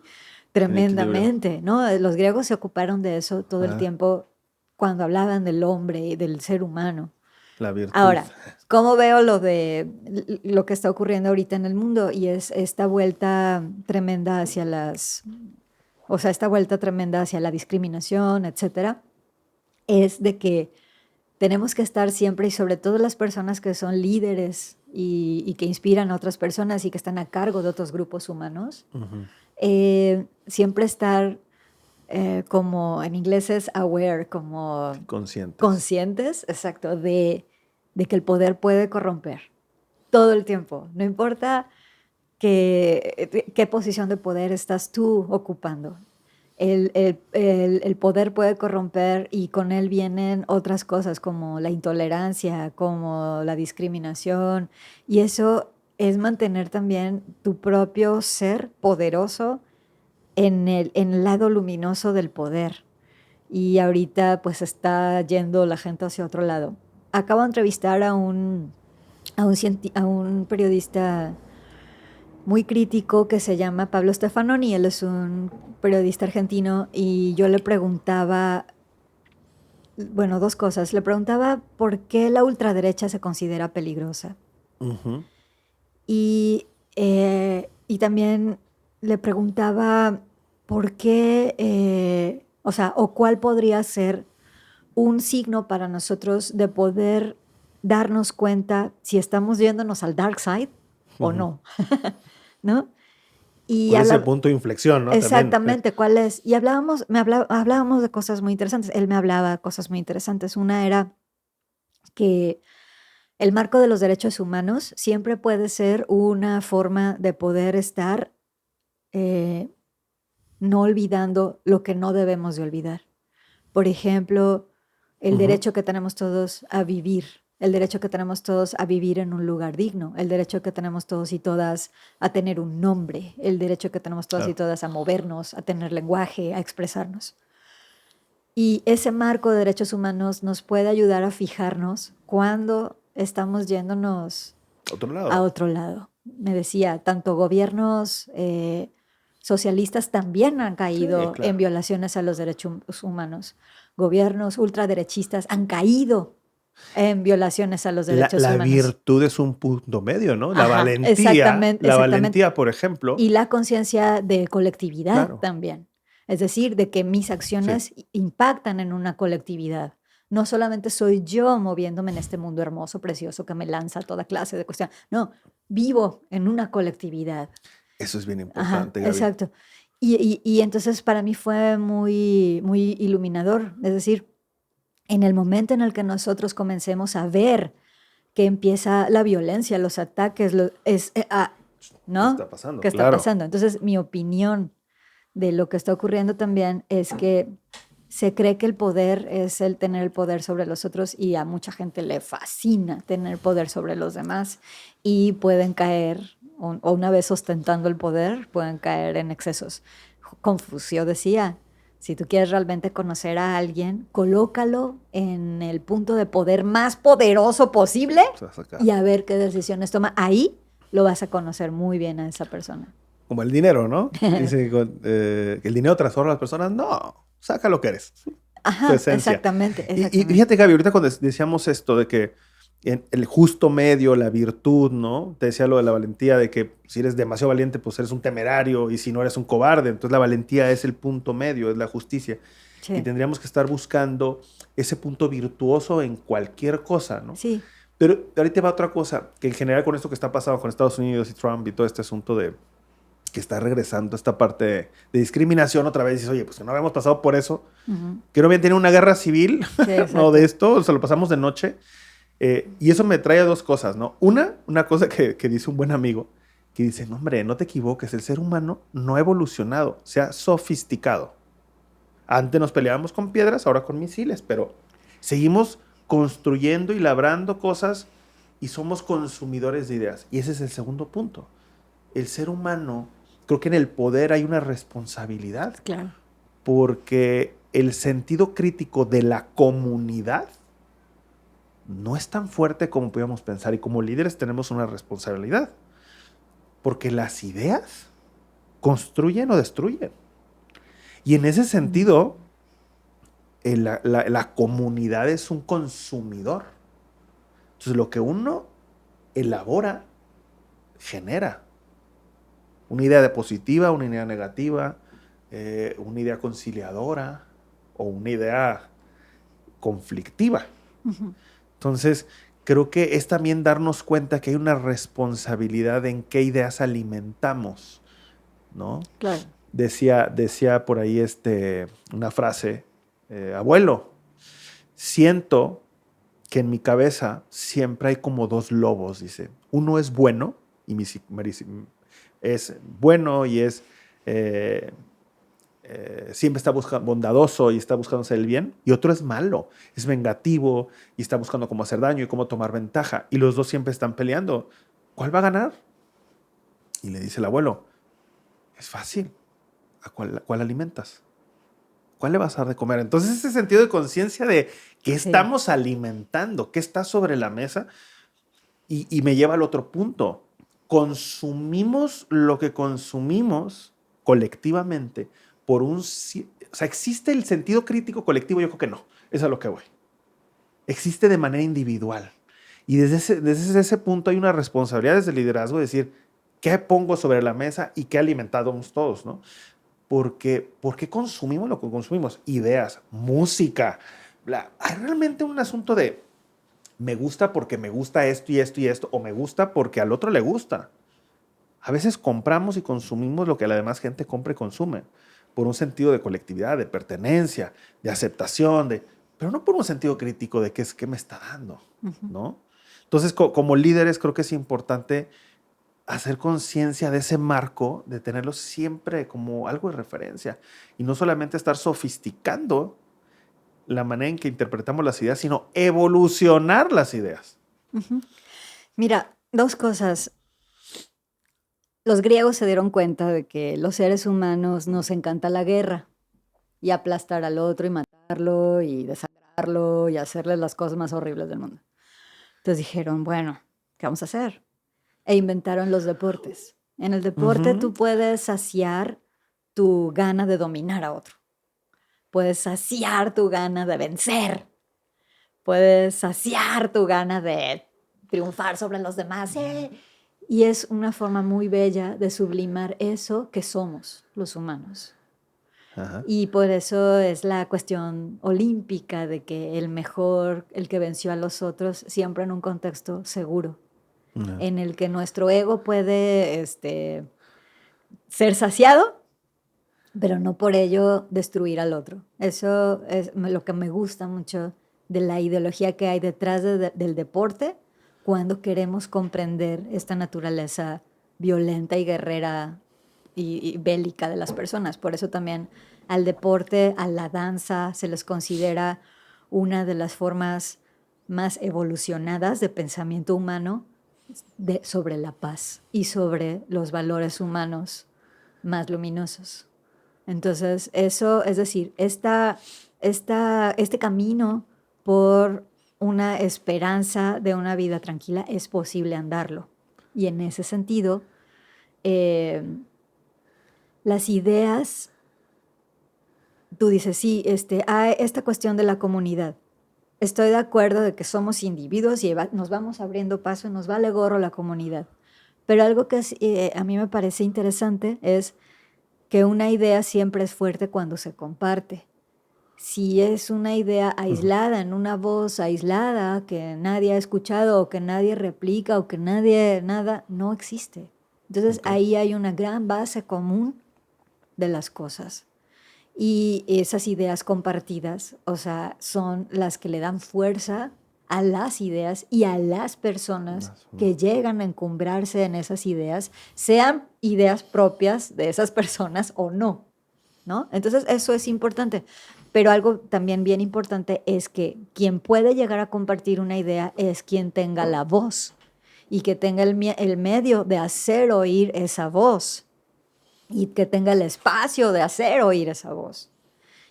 tremendamente, ¿no? Los griegos se ocuparon de eso todo el tiempo cuando hablaban del hombre y del ser humano. La virtud. Ahora, ¿cómo veo lo que está ocurriendo ahorita en el mundo? Y es esta vuelta tremenda hacia la discriminación, etcétera, es de que tenemos que estar siempre, y sobre todo las personas que son líderes y que inspiran a otras personas y que están a cargo de otros grupos humanos, siempre estar como en inglés es aware, como conscientes, exacto, de que el poder puede corromper todo el tiempo. No importa qué posición de poder estás tú ocupando. El poder puede corromper y con él vienen otras cosas como la intolerancia, como la discriminación. Y eso es mantener también tu propio ser poderoso en el lado luminoso del poder. Y ahorita pues está yendo la gente hacia otro lado. Acabo de entrevistar a un periodista muy crítico que se llama Pablo Stefanoni. Él es un periodista argentino y yo le preguntaba, bueno, dos cosas. Le preguntaba por qué la ultraderecha se considera peligrosa. Ujú. Y también le preguntaba por qué, o sea, o cuál podría ser un signo para nosotros de poder darnos cuenta si estamos yéndonos al dark side o Ujú. no, ¿no? Y ¿Cuál es el hablar punto de inflexión, no? También. exactamente cuál es. Y hablábamos de cosas muy interesantes. Él me hablaba de cosas muy interesantes. Una era que el marco de los derechos humanos siempre puede ser una forma de poder estar eh, no olvidando lo que no debemos de olvidar. Por ejemplo, el Ujú. derecho que tenemos todos a vivir, el derecho que tenemos todos a vivir en un lugar digno, el derecho que tenemos todos y todas a tener un nombre, el derecho que tenemos todas y Claro. todas a movernos, a tener lenguaje, a expresarnos. Y ese marco de derechos humanos nos puede ayudar a fijarnos cuando estamos yéndonos Otro a lado. otro lado. Me decía, tanto gobiernos socialistas también han Sí, caído en claro. violaciones a los derechos humanos. Gobiernos ultraderechistas han caído en violaciones a los La, derechos la humanos. virtud es un punto medio, ¿no? Ajá, exactamente, La exactamente. valentía, por ejemplo, Y la conciencia de colectividad claro. también. Es decir, de que mis Sí. acciones impactan en una colectividad. No solamente soy yo moviéndome en este mundo hermoso, precioso, que me lanza toda clase de cuestiones. No, vivo en una colectividad. Eso es bien Ajá, importante, Gaby. exacto. Y entonces para mí fue muy, muy iluminador. Es decir, en el momento en el que nosotros comencemos a ver que empieza la violencia, los ataques, ¿Qué ¿no? está pasando? ¿Qué está Claro. pasando? Entonces, mi opinión de lo que está ocurriendo también es que se cree que el poder es el tener el poder sobre los otros y a mucha gente le fascina tener poder sobre los demás y pueden caer, o una vez ostentando el poder, pueden caer en excesos. Confucio decía, si tú quieres realmente conocer a alguien, colócalo en el punto de poder más poderoso posible Se va a sacar. y a ver qué decisiones toma. Ahí lo vas a conocer muy bien a esa persona. Como el dinero, ¿no? Dice que el dinero transforma a las personas. No, saca lo que eres, tu Ajá, esencia. exactamente, Y exactamente. fíjate, Gaby, ahorita cuando decíamos esto de que en el justo medio, la virtud, ¿no? Te decía lo de la valentía, de que si eres demasiado valiente, pues eres un temerario, y si no eres un cobarde. Entonces la valentía es el punto medio, es la justicia. Y Sí, tendríamos que estar buscando ese punto virtuoso en cualquier cosa, ¿no? sí, Pero ahorita va otra cosa, que en general con esto que está pasando con Estados Unidos y Trump y todo este asunto de que está regresando esta parte de discriminación otra vez. Dices, oye, pues que no habíamos pasado por eso, ujú, que no habían tenido una guerra civil, sí, no de exacto. esto, se lo pasamos de noche. Y eso me trae a dos cosas, ¿no? Una cosa que dice un buen amigo, que dice, no, hombre, no te equivoques, el ser humano no ha evolucionado, se ha sofisticado. Antes nos peleábamos con piedras, ahora con misiles, pero seguimos construyendo y labrando cosas y somos consumidores de ideas. Y ese es el segundo punto. El ser humano, creo que en el poder hay una responsabilidad, Claro. porque el sentido crítico de la comunidad no es tan fuerte como podíamos pensar, y como líderes tenemos una responsabilidad, porque las ideas construyen o destruyen. Y en ese Mm, sentido, la comunidad es un consumidor. Entonces, lo que uno elabora, genera. Una idea positiva, una idea negativa, una idea conciliadora o una idea conflictiva. ujú, Entonces, creo que es también darnos cuenta que hay una responsabilidad en qué ideas alimentamos, ¿no? claro. Decía por ahí una frase, abuelo, siento que en mi cabeza siempre hay como dos lobos, dice. Uno es bueno, y es bueno y es eh, siempre está buscando bondadoso y está buscando hacer el bien, y otro es malo, es vengativo y está buscando cómo hacer daño y cómo tomar ventaja, y los dos siempre están peleando. ¿Cuál va a ganar? Y le dice el abuelo, es fácil, ¿a cuál alimentas? ¿Cuál le vas a dar de comer? Entonces ese sentido de conciencia de qué Sí, estamos alimentando, qué está sobre la mesa, y me lleva al otro punto. consumimos lo que consumimos colectivamente por un... O sea, ¿existe el sentido crítico colectivo? Yo creo que no. Es a lo que voy. Existe de manera individual. Y desde ese punto hay una responsabilidad desde el liderazgo de decir, ¿qué pongo sobre la mesa y qué alimentamos todos, ¿no? ¿Por qué consumimos lo que consumimos? Ideas, música. Hay realmente un asunto de me gusta porque me gusta esto y esto y esto, o me gusta porque al otro le gusta. A veces compramos y consumimos lo que la demás gente compra y consume, por un sentido de colectividad, de pertenencia, de aceptación, pero no por un sentido crítico de qué me está dando, ¿no? Entonces, como líderes, creo que es importante hacer conciencia de ese marco, de tenerlo siempre como algo de referencia y no solamente estar sofisticando la manera en que interpretamos las ideas, sino evolucionar las ideas. Mira, dos cosas. Los griegos se dieron cuenta de que los seres humanos nos encanta la guerra y aplastar al otro y matarlo y desangrarlo y hacerle las cosas más horribles del mundo. Entonces dijeron, bueno, ¿qué vamos a hacer? E inventaron los deportes. En el deporte tú puedes saciar tu gana de dominar a otro. Puedes saciar tu gana de vencer. Puedes saciar tu gana de triunfar sobre los demás. Y es una forma muy bella de sublimar eso que somos los humanos. Ajá. Y por eso es la cuestión olímpica de que el mejor, el que venció a los otros, siempre en un contexto seguro, en el que nuestro ego puede ser saciado, pero no por ello destruir al otro. Eso es lo que me gusta mucho de la ideología que hay detrás del deporte cuando queremos comprender esta naturaleza violenta y guerrera y bélica de las personas. Por eso también al deporte, a la danza, se les considera una de las formas más evolucionadas de pensamiento humano sobre la paz y sobre los valores humanos más luminosos. Entonces, eso, es decir, este camino por una esperanza de una vida tranquila es posible andarlo. Y en ese sentido, las ideas, tú dices, sí, hay esta cuestión de la comunidad. Estoy de acuerdo de que somos individuos y nos vamos abriendo paso y nos vale gorro la comunidad. Pero algo que a mí me parece interesante es que una idea siempre es fuerte cuando se comparte. Si es una idea aislada, en una voz aislada, que nadie ha escuchado o que nadie replica o que nada, no existe. Entonces ahí hay una gran base común de las cosas. Y esas ideas compartidas, o sea, son las que le dan fuerza a las ideas y a las personas que llegan a encumbrarse en esas ideas, sean ideas propias de esas personas o no, ¿no? Entonces eso es importante. Pero algo también bien importante es que quien puede llegar a compartir una idea es quien tenga la voz y que tenga el medio de hacer oír esa voz y que tenga el espacio de hacer oír esa voz.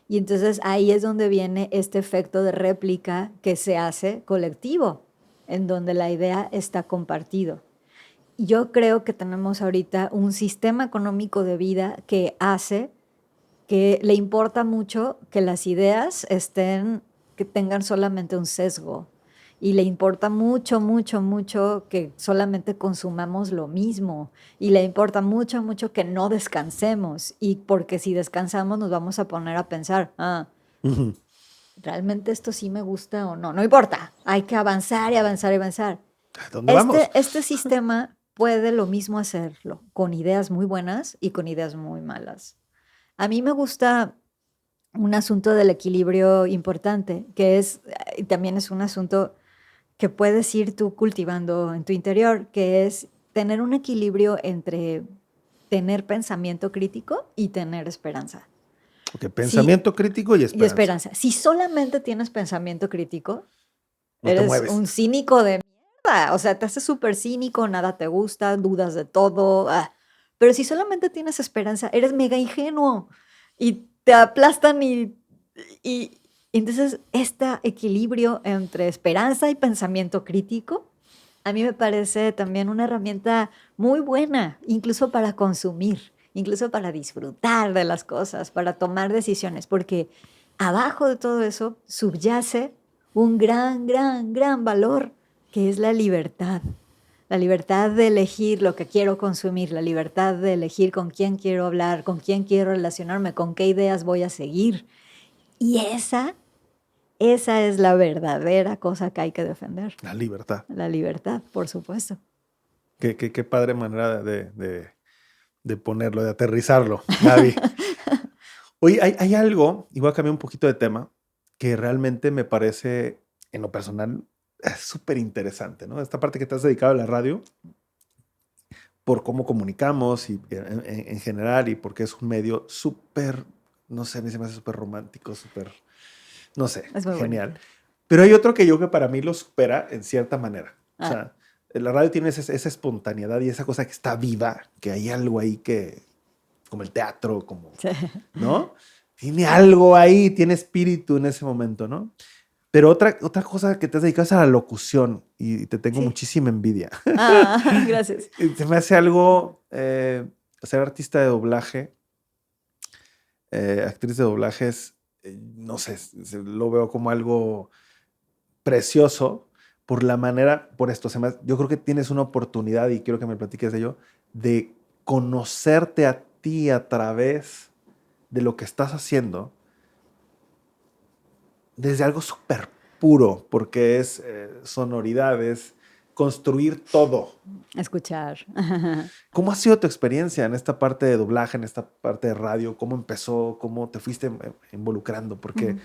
Y entonces ahí es donde viene este efecto de réplica que se hace colectivo, en donde la idea está compartido. Yo creo que tenemos ahorita un sistema económico de vida que hace que le importa mucho que las ideas que tengan solamente un sesgo. Y le importa mucho, mucho, mucho que solamente consumamos lo mismo. Y le importa mucho, mucho que no descansemos. Y porque si descansamos nos vamos a poner a pensar, ¿realmente esto sí me gusta o no? No importa, hay que avanzar y avanzar y avanzar. ¿Dónde vamos? Este sistema puede lo mismo hacerlo, con ideas muy buenas y con ideas muy malas. A mí me gusta un asunto del equilibrio importante, que también es un asunto que puedes ir tú cultivando en tu interior, que es tener un equilibrio entre tener pensamiento crítico y tener esperanza. Okay, pensamiento crítico y esperanza. Y esperanza. Si solamente tienes pensamiento crítico, no eres un cínico de mierda. O sea, te haces súper cínico, nada te gusta, dudas de todo. Pero si solamente tienes esperanza, eres mega ingenuo y te aplastan y entonces este equilibrio entre esperanza y pensamiento crítico A mí me parece también una herramienta muy buena, incluso para consumir, incluso para disfrutar de las cosas, para tomar decisiones, porque abajo de todo eso subyace un gran, gran, gran valor, que es la libertad. La libertad de elegir lo que quiero consumir, la libertad de elegir con quién quiero hablar, con quién quiero relacionarme, con qué ideas voy a seguir. Y esa es la verdadera cosa que hay que defender. La libertad. La libertad, por supuesto. Qué padre manera de ponerlo, de aterrizarlo, Gaby. Oye, hay algo, y voy a cambiar un poquito de tema, que realmente me parece, en lo personal, súper interesante, ¿no? Esta parte que te has dedicado a la radio, por cómo comunicamos y en general, y porque es un medio súper, no sé, a mí se me hace súper romántico, súper, no sé, Es muy genial. bonito. Pero hay otro que yo que para mí lo supera en cierta manera. O Ah, sea, la radio tiene esa espontaneidad y esa cosa que está viva, que hay algo ahí que, como el teatro, como, sí. ¿no? Tiene algo ahí, tiene espíritu en ese momento, ¿no? Pero otra cosa que te has dedicado es a la locución y te tengo Sí. muchísima envidia. Gracias. Se me hace algo, ser artista de doblaje, actriz de doblajes, no sé, lo veo como algo precioso por la manera, por esto, yo creo que tienes una oportunidad, y quiero que me platiques de ello, de conocerte a ti a través de lo que estás haciendo desde algo súper puro, porque es sonoridades, construir todo. Escuchar. ¿Cómo ha sido tu experiencia en esta parte de doblaje, en esta parte de radio? ¿Cómo empezó? ¿Cómo te fuiste involucrando? Porque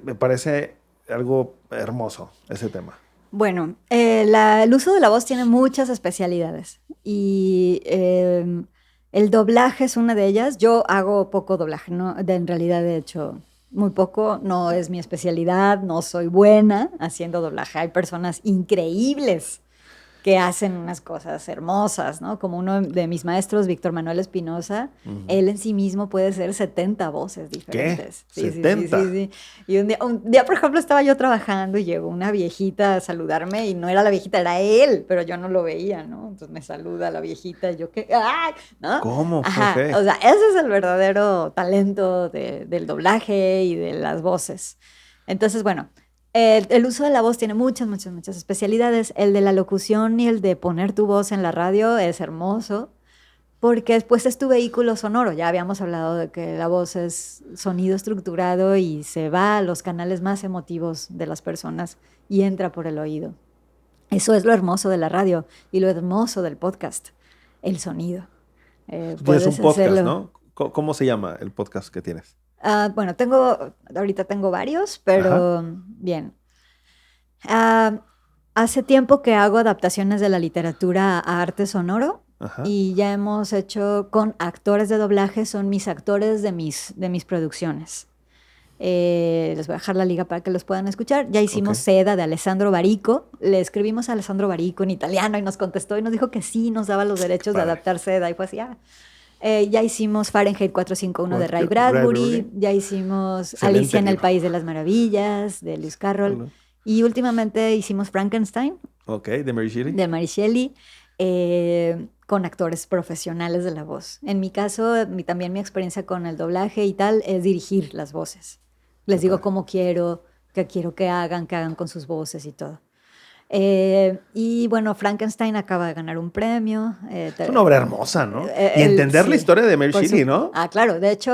me parece algo hermoso ese tema. Bueno, el uso de la voz tiene muchas especialidades y el doblaje es una de ellas. Yo hago poco doblaje, ¿no? En realidad he hecho muy poco, no es mi especialidad, no soy buena haciendo doblaje. Hay personas increíbles que hacen unas cosas hermosas, ¿no? Como uno de mis maestros, Víctor Manuel Espinosa, él en sí mismo puede ser 70 voces ¿Qué? diferentes. Sí, sí, sí, 70. sí, sí. Y un día, por ejemplo, estaba yo trabajando y llegó una viejita a saludarme y no era la viejita, era él, pero yo no lo veía, ¿no? Entonces me saluda la viejita y yo, ¿qué? ¡Ay! ¿No? ¿Cómo? Ajá, Ok. o sea, ese es el verdadero talento del doblaje y de las voces. Entonces, bueno, el uso de la voz tiene muchas, muchas, muchas especialidades. El de la locución y el de poner tu voz en la radio es hermoso porque después es tu vehículo sonoro. Ya habíamos hablado de que la voz es sonido estructurado y se va a los canales más emotivos de las personas y entra por el oído. Eso es lo hermoso de la radio y lo hermoso del podcast, el sonido. Tú tienes un Puedes podcast, hacerlo. ¿no? ¿Cómo se llama el podcast que tienes? Bueno, ahorita tengo varios, Ajá, pero bien. Ah, hace tiempo que hago adaptaciones de la literatura a arte sonoro ajá. y ya hemos hecho con actores de doblaje, son mis actores de mis producciones. Les voy a dejar la liga para que los puedan escuchar. Ya Ok. hicimos Seda de Alessandro Barico. Le escribimos a Alessandro Barico en italiano y nos contestó y nos dijo que sí, nos daba los derechos de Padre. adaptar Seda y fue así. Ya hicimos Fahrenheit 451 de Ray Bradbury. Bradbury, ya hicimos Excelente Alicia en el libro. País de las Maravillas de Lewis Carroll y últimamente hicimos Frankenstein Ok, de Mary Shelley. de Mary Shelley con actores profesionales de la voz. En mi caso, también mi experiencia con el doblaje y tal es dirigir las voces. Les Qué digo padre. cómo quiero que hagan con sus voces y todo. Y bueno, Frankenstein acaba de ganar un premio. Es una obra hermosa, ¿no? Y entender la Sí, historia de Mary Shelley, ¿no? claro. De hecho,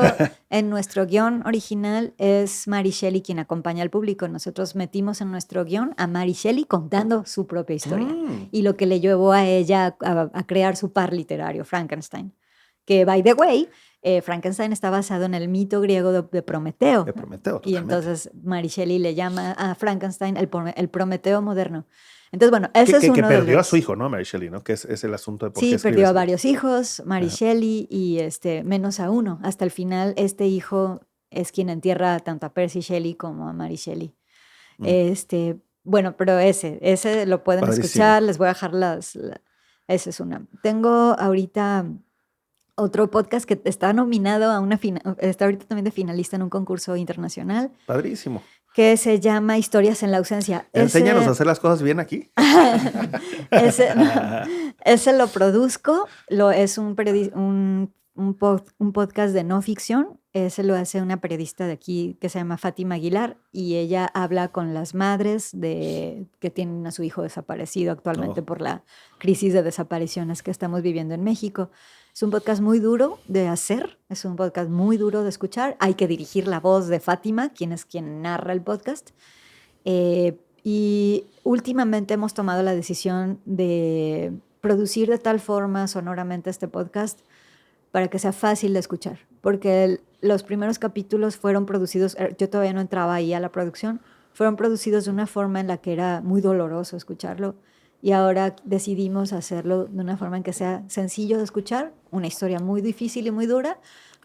en nuestro guión original es Mary Shelley quien acompaña al público. Nosotros metimos en nuestro guión a Mary Shelley contando su propia historia y lo que le llevó a ella a crear su par literario, Frankenstein. Que, by the way, Frankenstein está basado en el mito griego de Prometeo. De Prometeo, Y totalmente. entonces Mary Shelley le llama a Frankenstein el Prometeo moderno. Entonces, bueno, ese es Que uno de perdió a su los... hijo, ¿no? Mary Shelley, ¿no? Que es el asunto de por qué Sí, escribe perdió a ese. varios hijos, Mary Ajá. Shelley, y menos a uno. Hasta el final, este hijo es quien entierra tanto a Percy Shelley como a Mary Shelley. Mm, Bueno, pero ese lo pueden padrísimo. escuchar, les voy a dejar esa es una. Tengo ahorita otro podcast que está nominado a está ahorita también de finalista en un concurso internacional. Padrísimo. que se llama Historias en la ausencia. Enséñanos a hacer las cosas bien aquí. Ese lo produzco, es un podcast de no ficción. Ese lo hace una periodista de aquí que se llama Fátima Aguilar y ella habla con las madres que tienen a su hijo desaparecido actualmente por la crisis de desapariciones que estamos viviendo en México. Es un podcast muy duro de hacer, es un podcast muy duro de escuchar. Hay que dirigir la voz de Fátima, quien es quien narra el podcast. Y últimamente hemos tomado la decisión de producir de tal forma sonoramente este podcast para que sea fácil de escuchar, porque los primeros capítulos fueron producidos, yo todavía no entraba ahí a la producción, fueron producidos de una forma en la que era muy doloroso escucharlo y ahora decidimos hacerlo de una forma en que sea sencillo de escuchar, una historia muy difícil y muy dura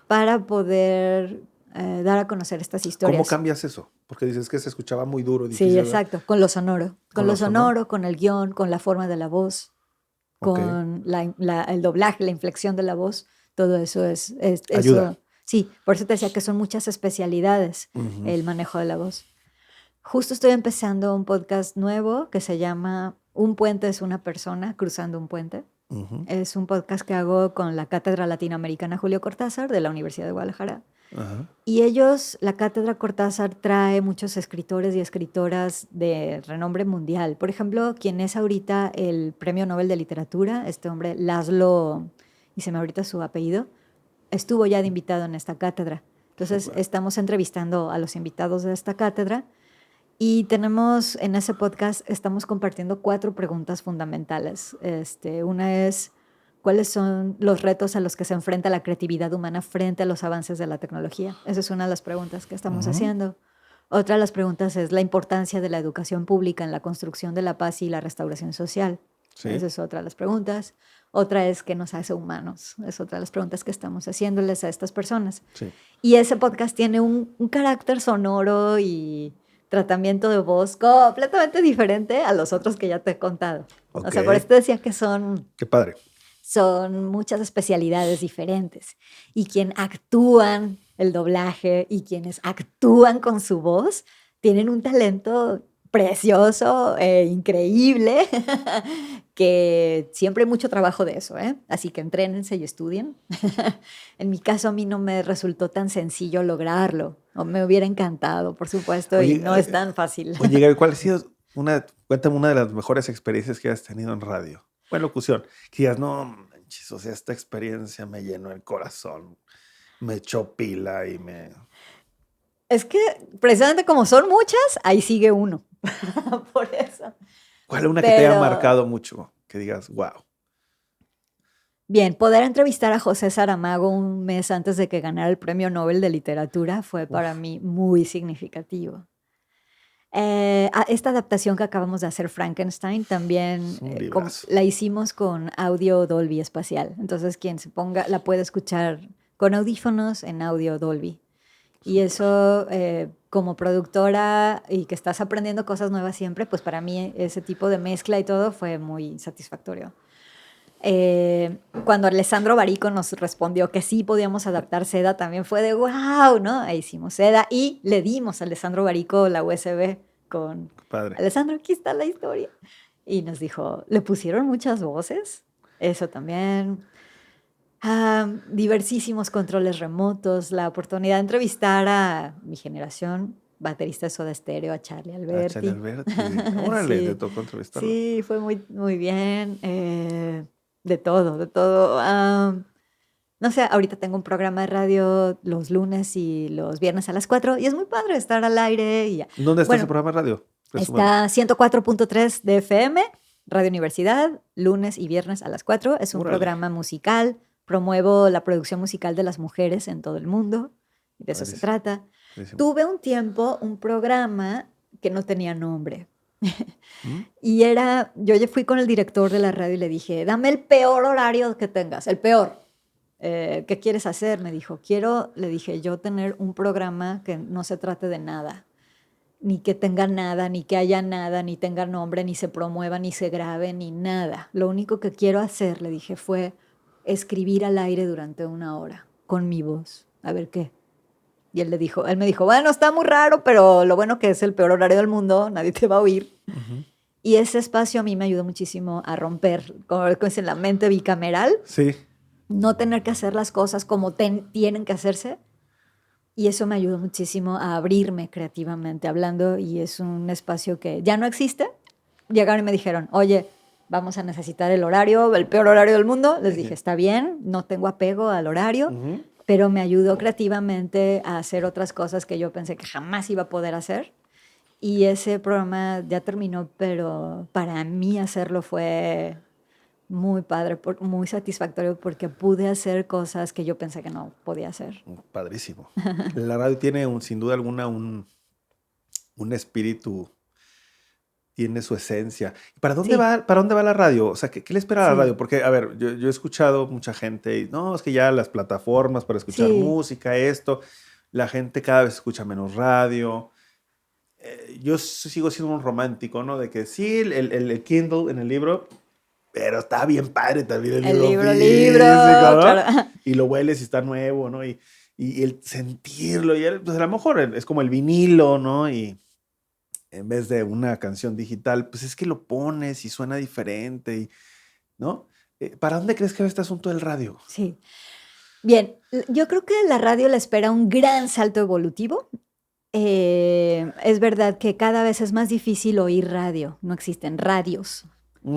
para poder dar a conocer estas historias. ¿Cómo cambias eso? Porque dices que se escuchaba muy duro, difícil. Sí, exacto, con lo sonoro. Con lo sonoro, con el guión, con la forma de la voz, con el doblaje, la inflexión de la voz. Todo eso es ayuda. Eso, sí, por eso te decía que son muchas especialidades el manejo de la voz. Justo estoy empezando un podcast nuevo que se llama Un puente es una persona cruzando un puente. Es un podcast que hago con la Cátedra Latinoamericana Julio Cortázar de la Universidad de Guadalajara. Y la Cátedra Cortázar trae muchos escritores y escritoras de renombre mundial. Por ejemplo, quien es ahorita el Premio Nobel de Literatura, este hombre Laszlo, y se me ahorita su apellido, estuvo ya de invitado en esta cátedra. Entonces estamos entrevistando a los invitados de esta cátedra y tenemos en ese podcast, estamos compartiendo 4 preguntas fundamentales. Una es, ¿cuáles son los retos a los que se enfrenta la creatividad humana frente a los avances de la tecnología? Esa es una de las preguntas que estamos haciendo. Otra de las preguntas es la importancia de la educación pública en la construcción de la paz y la restauración social. Sí. Esa es otra de las preguntas. Otra es qué nos hace humanos. Es otra de las preguntas que estamos haciéndoles a estas personas. Sí. Y ese podcast tiene un carácter sonoro y tratamiento de voz completamente diferente a los otros que ya te he contado. O sea, por eso te decía que son... Qué padre. Son muchas especialidades diferentes. Y quien actúan el doblaje y quienes actúan con su voz tienen un talento precioso, increíble, que siempre hay mucho trabajo de eso, ¿eh? Así que entrénense y estudien. En mi caso, a mí no me resultó tan sencillo lograrlo. O me hubiera encantado, por supuesto, oye, y no es tan fácil. Oye, Gaby, ¿cuál ha sido cuéntame una de las mejores experiencias que has tenido en radio? O en locución. Que digas, no manches, o sea, esta experiencia me llenó el corazón, me echó pila y me... Es que precisamente como son muchas, ahí sigue uno. Por eso. ¿Cuál es una que te haya marcado mucho? Que digas, wow. Bien, poder entrevistar a José Saramago un mes antes de que ganara el Premio Nobel de Literatura fue para mí muy significativo. Esta adaptación que acabamos de hacer, Frankenstein, también la hicimos con audio Dolby espacial. Entonces, quien se ponga, la puede escuchar con audífonos en audio Dolby. Y eso, como productora y que estás aprendiendo cosas nuevas siempre, pues para mí ese tipo de mezcla y todo fue muy satisfactorio. Cuando Alessandro Barico nos respondió que sí podíamos adaptar Seda, también fue de wow, ¿no? Ahí hicimos Seda y le dimos a Alessandro Barico la USB con... Padre. Alessandro, aquí está la historia. Y nos dijo, ¿le pusieron muchas voces? Eso también... diversísimos controles remotos, la oportunidad de entrevistar a mi generación, baterista de Soda Stereo, a Charlie Alberti. A Charlie Alberti. Órale, sí, te tocó entrevistarlo. Sí, fue muy, muy bien. De todo, de todo. No sé, ahorita tengo un programa de radio los lunes y los viernes a las 4 y es muy padre estar al aire. Y ya. ¿Dónde está ese programa de radio? Está 104.3 de FM, Radio Universidad, lunes y viernes a las 4. Es un programa musical. Promuevo la producción musical de las mujeres en todo el mundo. Y de eso se trata. Tuve un tiempo un programa que no tenía nombre. Y yo ya fui con el director de la radio y le dije, dame el peor horario que tengas, el peor. ¿Qué quieres hacer? Me dijo, le dije, yo tener un programa que no se trate de nada. Ni que tenga nada, ni que haya nada, ni tenga nombre, ni se promueva, ni se grabe, ni nada. Lo único que quiero hacer, le dije, fue... escribir al aire durante 1 hora con mi voz. A ver qué. Y él me dijo, bueno, está muy raro, pero lo bueno que es el peor horario del mundo, nadie te va a oír. Y ese espacio a mí me ayudó muchísimo a romper, como dicen, la mente bicameral. Sí. No tener que hacer las cosas como tienen que hacerse. Y eso me ayudó muchísimo a abrirme creativamente hablando. Y es un espacio que ya no existe. Llegaron y me dijeron, oye, vamos a necesitar el horario, el peor horario del mundo. Les dije, está bien, no tengo apego al horario, pero me ayudó creativamente a hacer otras cosas que yo pensé que jamás iba a poder hacer. Y ese programa ya terminó, pero para mí hacerlo fue muy padre, muy satisfactorio porque pude hacer cosas que yo pensé que no podía hacer. Padrísimo. La radio tiene sin duda alguna un espíritu, tiene su esencia. ¿Para dónde va la radio? O sea, ¿qué le espera a la radio? Porque, a ver, yo he escuchado mucha gente y no, es que ya las plataformas para escuchar música, esto, la gente cada vez escucha menos radio. Yo sigo siendo un romántico, ¿no? De que sí, el Kindle en el libro, pero está bien padre también el libro físico, ¿no? Claro. Y lo hueles y está nuevo, ¿no? Y el sentirlo, pues a lo mejor es como el vinilo, ¿no? Y en vez de una canción digital, pues es que lo pones y suena diferente, ¿no? ¿Para dónde crees que va este asunto del radio? Sí. Bien, yo creo que la radio le espera un gran salto evolutivo. Es verdad que cada vez es más difícil oír radio, no existen radios.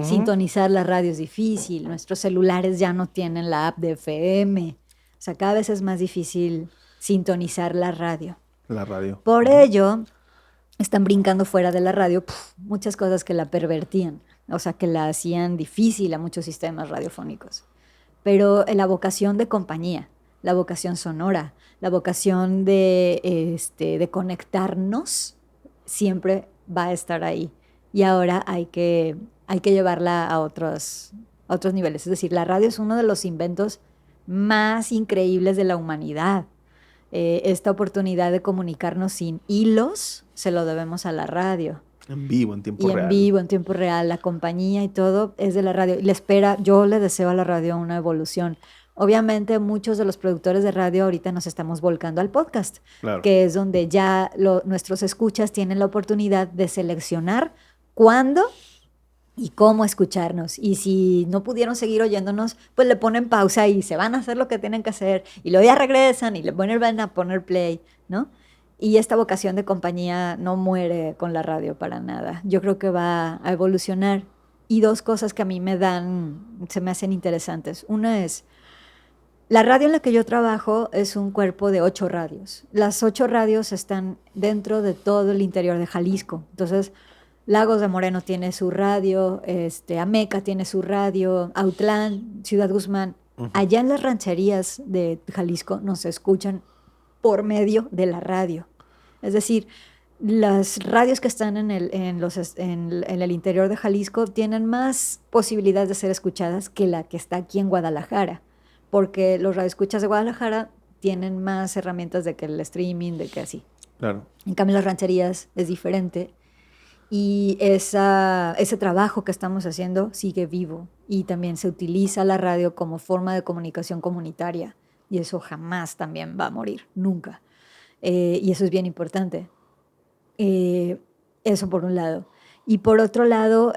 Sintonizar la radio es difícil, nuestros celulares ya no tienen la app de FM, o sea, cada vez es más difícil sintonizar la radio. La radio. Por ello, están brincando fuera de la radio muchas cosas que la pervertían, o sea, que la hacían difícil a muchos sistemas radiofónicos. Pero la vocación de compañía, la vocación sonora, la vocación de conectarnos, siempre va a estar ahí. Y ahora hay que llevarla a otros niveles. Es decir, la radio es uno de los inventos más increíbles de la humanidad. Esta oportunidad de comunicarnos sin hilos se lo debemos a la radio. En vivo, en tiempo real. En vivo, en tiempo real. La compañía y todo es de la radio. Yo le deseo a la radio una evolución. Obviamente muchos de los productores de radio ahorita nos estamos volcando al podcast, claro, que es donde ya nuestros escuchas tienen la oportunidad de seleccionar cuándo y cómo escucharnos. Y si no pudieron seguir oyéndonos, pues le ponen pausa y se van a hacer lo que tienen que hacer. Y luego ya regresan y le van a poner play, ¿no? Y esta vocación de compañía no muere con la radio para nada. Yo creo que va a evolucionar. Y dos cosas que a mí se me hacen interesantes. Una es, la radio en la que yo trabajo es un cuerpo de 8 radios. Las 8 radios están dentro de todo el interior de Jalisco. Entonces, Lagos de Moreno tiene su radio, Ameca tiene su radio, Autlán, Ciudad Guzmán. Allá en las rancherías de Jalisco nos escuchan por medio de la radio. Es decir, las radios que están en el interior de Jalisco tienen más posibilidades de ser escuchadas que la que está aquí en Guadalajara, porque los radioescuchas de Guadalajara tienen más herramientas de que el streaming, de que así. Claro. En cambio, las rancherías es diferente. Y ese trabajo que estamos haciendo sigue vivo. Y también se utiliza la radio como forma de comunicación comunitaria. Y eso jamás también va a morir, nunca. Y eso es bien importante. Eso por un lado. Y por otro lado,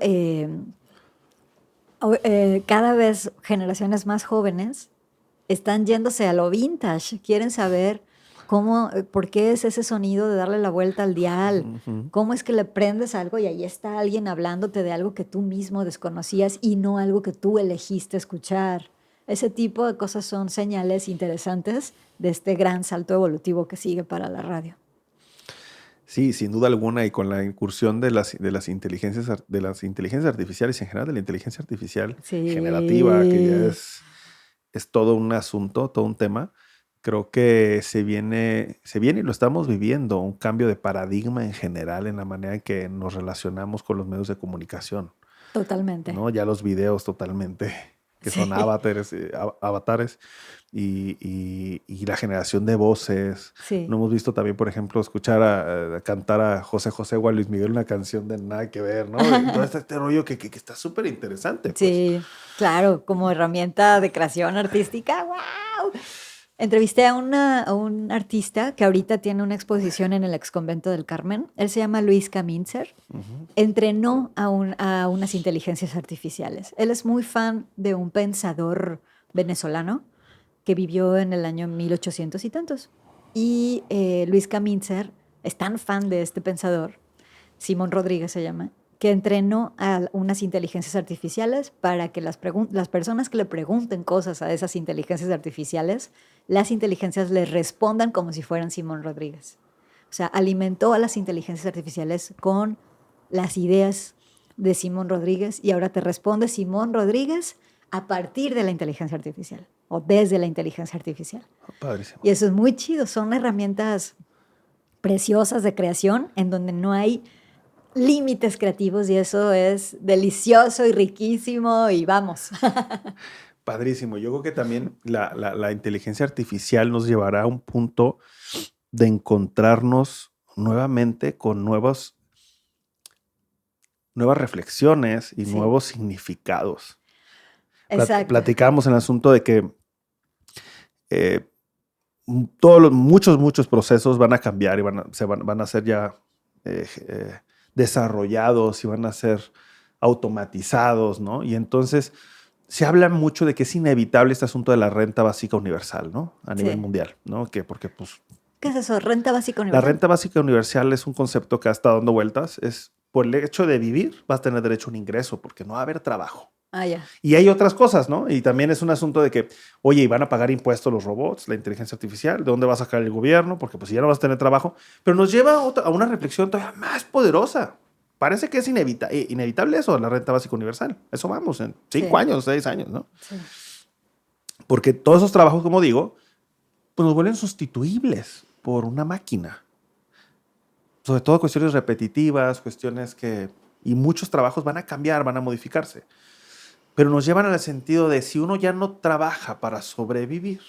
cada vez generaciones más jóvenes están yéndose a lo vintage. Quieren saber por qué es ese sonido de darle la vuelta al dial. Cómo es que le prendes algo y ahí está alguien hablándote de algo que tú mismo desconocías y no algo que tú elegiste escuchar. Ese tipo de cosas son señales interesantes de este gran salto evolutivo que sigue para la radio. Sí, sin duda alguna, y con la incursión de las inteligencias artificiales y en general de la inteligencia artificial generativa, que ya es todo un asunto, todo un tema. Creo que se viene y lo estamos viviendo, un cambio de paradigma en general en la manera en que nos relacionamos con los medios de comunicación. Totalmente. ¿No? Ya los videos totalmente, que son avatares y la generación de voces. Sí. No hemos visto también, por ejemplo, escuchar a cantar a José José o a Luis Miguel una canción de nada que ver, ¿no? Todo este rollo que está súper interesante. Pues. Sí, claro, como herramienta de creación artística, ¡wow! Entrevisté a un artista que ahorita tiene una exposición en el Exconvento del Carmen. Él se llama Luis Kaminzer. Entrenó a unas inteligencias artificiales. Él es muy fan de un pensador venezolano que vivió en el año 1800 y tantos. Y Luis Kaminzer es tan fan de este pensador, Simón Rodríguez se llama, que entrenó a unas inteligencias artificiales para que las personas que le pregunten cosas a esas inteligencias artificiales, las inteligencias les respondan como si fueran Simón Rodríguez. O sea, alimentó a las inteligencias artificiales con las ideas de Simón Rodríguez y ahora te responde Simón Rodríguez a partir de la inteligencia artificial o desde la inteligencia artificial. Padrísimo. Y eso es muy chido. Son herramientas preciosas de creación en donde no hay límites creativos y eso es delicioso y riquísimo y vamos. Padrísimo. Yo creo que también la inteligencia artificial nos llevará a un punto de encontrarnos nuevamente con nuevas reflexiones y nuevos significados. Exacto. Platicamos en el asunto de que muchos procesos van a cambiar y van a ser ya desarrollados y van a ser automatizados, ¿no? Y entonces se habla mucho de que es inevitable este asunto de la renta básica universal, ¿no? A nivel mundial, ¿no? Porque pues... ¿Qué es eso? ¿Renta básica universal? La renta básica universal es un concepto que ha estado dando vueltas. Es por el hecho de vivir, vas a tener derecho a un ingreso porque no va a haber trabajo. Ya. Y hay otras cosas, ¿no? Y también es un asunto de que, oye, ¿y van a pagar impuestos los robots, la inteligencia artificial? ¿De dónde va a sacar el gobierno? Porque pues ya no vas a tener trabajo. Pero nos lleva a una reflexión todavía más poderosa. Parece que es inevitable eso, la renta básica universal. Eso vamos en 5 años, 6 años, ¿no? Sí. Porque todos esos trabajos, como digo, pues nos vuelven sustituibles por una máquina. Sobre todo cuestiones repetitivas, y muchos trabajos van a cambiar, van a modificarse. Pero nos llevan al sentido de si uno ya no trabaja para sobrevivir,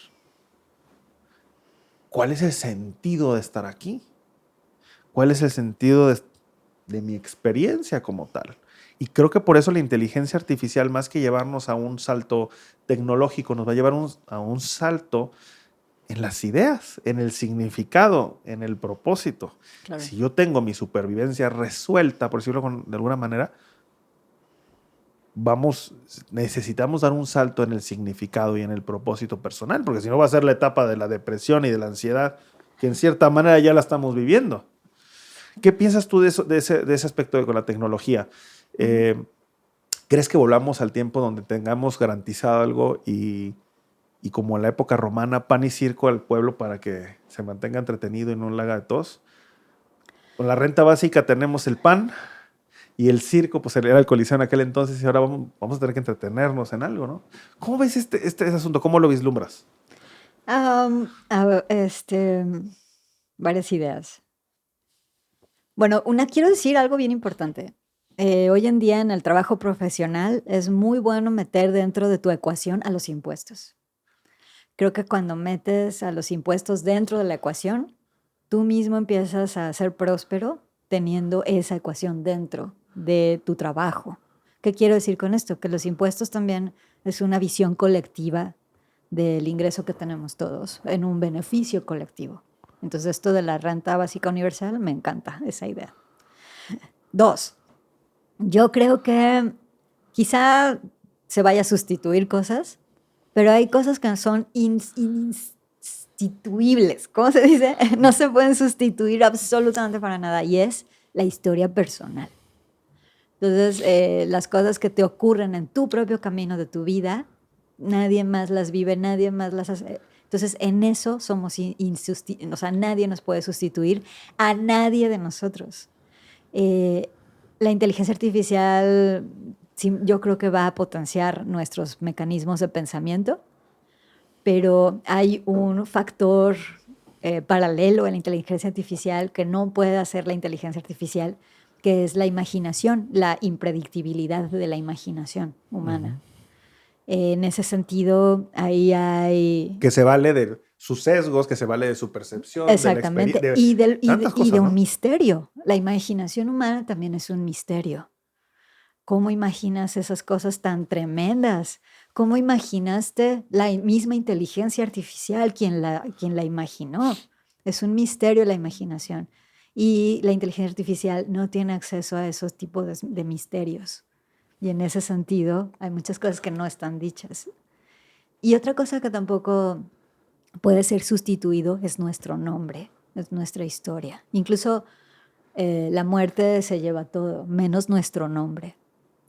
¿cuál es el sentido de estar aquí? ¿Cuál es el sentido de mi experiencia como tal? Y creo que por eso la inteligencia artificial, más que llevarnos a un salto tecnológico, nos va a llevar a un salto en las ideas, en el significado, en el propósito. Claro. Si yo tengo mi supervivencia resuelta, por decirlo de alguna manera, necesitamos dar un salto en el significado y en el propósito personal, porque si no va a ser la etapa de la depresión y de la ansiedad, que en cierta manera ya la estamos viviendo. ¿Qué piensas tú de ese aspecto con la tecnología? ¿Crees que volvamos al tiempo donde tengamos garantizado algo y como en la época romana, pan y circo al pueblo para que se mantenga entretenido y no le haga de tos? Con la renta básica tenemos el pan y el circo, pues era el Coliseo en aquel entonces y ahora vamos a tener que entretenernos en algo, ¿no? ¿Cómo ves este asunto? ¿Cómo lo vislumbras? Varias ideas. Bueno, quiero decir algo bien importante. Hoy en día en el trabajo profesional es muy bueno meter dentro de tu ecuación a los impuestos. Creo que cuando metes a los impuestos dentro de la ecuación, tú mismo empiezas a ser próspero teniendo esa ecuación dentro de tu trabajo. ¿Qué quiero decir con esto? Que los impuestos también es una visión colectiva del ingreso que tenemos todos en un beneficio colectivo. Entonces, esto de la renta básica universal, me encanta esa idea. 2, yo creo que quizá se vaya a sustituir cosas, pero hay cosas que son insustituibles. ¿Cómo se dice? No se pueden sustituir absolutamente para nada, y es la historia personal. Entonces, las cosas que te ocurren en tu propio camino de tu vida, nadie más las vive, nadie más las hace. Entonces, en eso somos o sea, nadie nos puede sustituir a nadie de nosotros. La inteligencia artificial, yo creo que va a potenciar nuestros mecanismos de pensamiento, pero hay un factor paralelo en la inteligencia artificial que no puede hacer la inteligencia artificial, que es la imaginación, la impredictibilidad de la imaginación humana. En ese sentido, ahí hay... Que se vale de sus sesgos, que se vale de su percepción. Exactamente, de y de un misterio. La imaginación humana también es un misterio. ¿Cómo imaginas esas cosas tan tremendas? ¿Cómo imaginaste la misma inteligencia artificial? ¿Quién la imaginó? Es un misterio la imaginación. Y la inteligencia artificial no tiene acceso a esos tipos de misterios. Y en ese sentido, hay muchas cosas que no están dichas. Y otra cosa que tampoco puede ser sustituido es nuestro nombre, es nuestra historia. Incluso la muerte se lleva todo, menos nuestro nombre.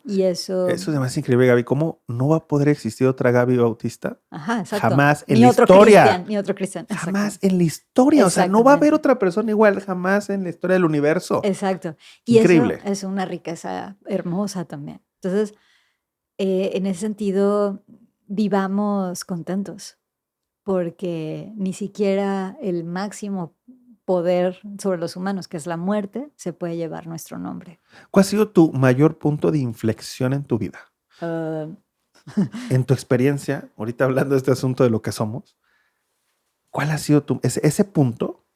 Y eso... Eso es demasiado increíble, Gaby. ¿Cómo no va a poder existir otra Gaby Bautista? Ajá, exacto. Jamás en Ni la otro historia. Cristian, ni otro Cristian. Jamás en la historia. O sea, no va a haber otra persona igual jamás en la historia del universo. Exacto. Y increíble. Eso es una riqueza hermosa también. Entonces, en ese sentido, vivamos contentos, porque ni siquiera el máximo poder sobre los humanos, que es la muerte, se puede llevar nuestro nombre. ¿Cuál ha sido tu mayor punto de inflexión en tu vida? En tu experiencia, ahorita hablando de este asunto de lo que somos, ¿cuál ha sido ese punto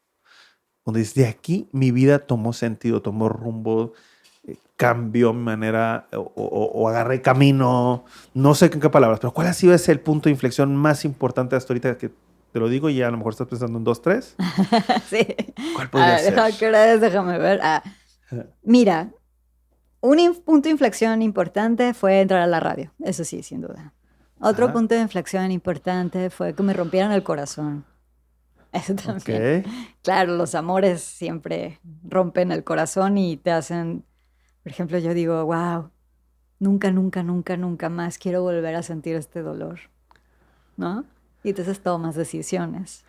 donde dices, de aquí mi vida tomó sentido, tomó rumbo, cambió mi manera o agarré camino? No sé en qué palabras, pero ¿cuál ha sido ese el punto de inflexión más importante hasta ahorita que te lo digo y ya a lo mejor estás pensando en 2, 3? Sí. ¿Cuál podría ser? ¿Qué hora es? Déjame ver. Mira, un punto de inflexión importante fue entrar a la radio, eso sí, sin duda. Otro punto de inflexión importante fue que me rompieran el corazón. Eso también. Claro, los amores siempre rompen el corazón y te hacen... Por ejemplo, yo digo, wow, nunca más quiero volver a sentir este dolor, ¿no? Y entonces tomas decisiones.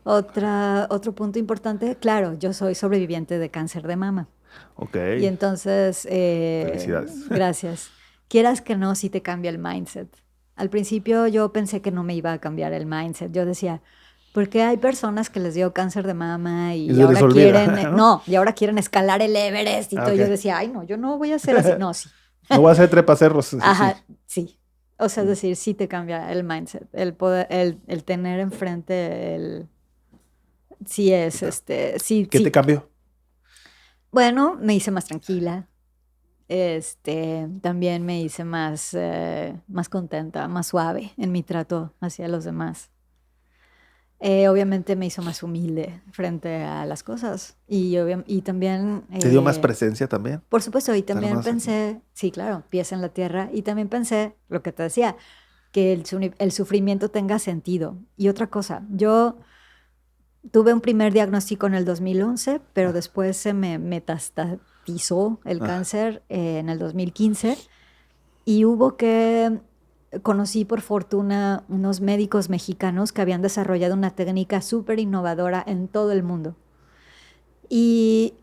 Otro punto importante, claro, yo soy sobreviviente de cáncer de mama. Ok. Y entonces... felicidades. Gracias. Quieras que no, sí te cambia el mindset. Al principio yo pensé que no me iba a cambiar el mindset. Yo decía, porque hay personas que les dio cáncer de mama y ahora quieren... ¿no? Y ahora quieren escalar el Everest y todo. Okay. Yo decía, ay, no, yo no voy a hacer así. No, sí. No voy a hacer trepacerros. Ajá, sí. O sea, es decir, sí te cambia el mindset. El poder, el tener enfrente el... Sí es, sí. ¿Qué te cambió? Bueno, me hice más tranquila. También me hice más contenta, más suave en mi trato hacia los demás. Obviamente me hizo más humilde frente a las cosas. Y también... ¿Te dio más presencia también? Por supuesto, y también pensé, sí, claro, pies en la tierra, y también pensé, lo que te decía, que el sufrimiento tenga sentido. Y otra cosa, yo tuve un primer diagnóstico en el 2011, pero después se me metastatizó el cáncer en el 2015, y conocí por fortuna unos médicos mexicanos que habían desarrollado una técnica súper innovadora en todo el mundo. Y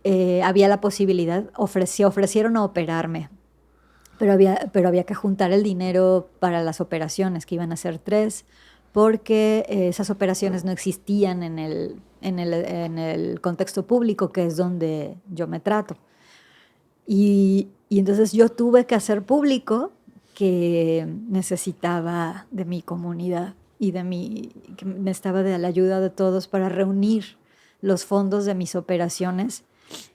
había la posibilidad, ofrecieron a operarme, pero había que juntar el dinero para las operaciones, que iban a ser 3, porque esas operaciones no existían en el contexto público, que es donde yo me trato. Y entonces yo tuve que hacer público que necesitaba de mi comunidad y que necesitaba de la ayuda de todos para reunir los fondos de mis operaciones,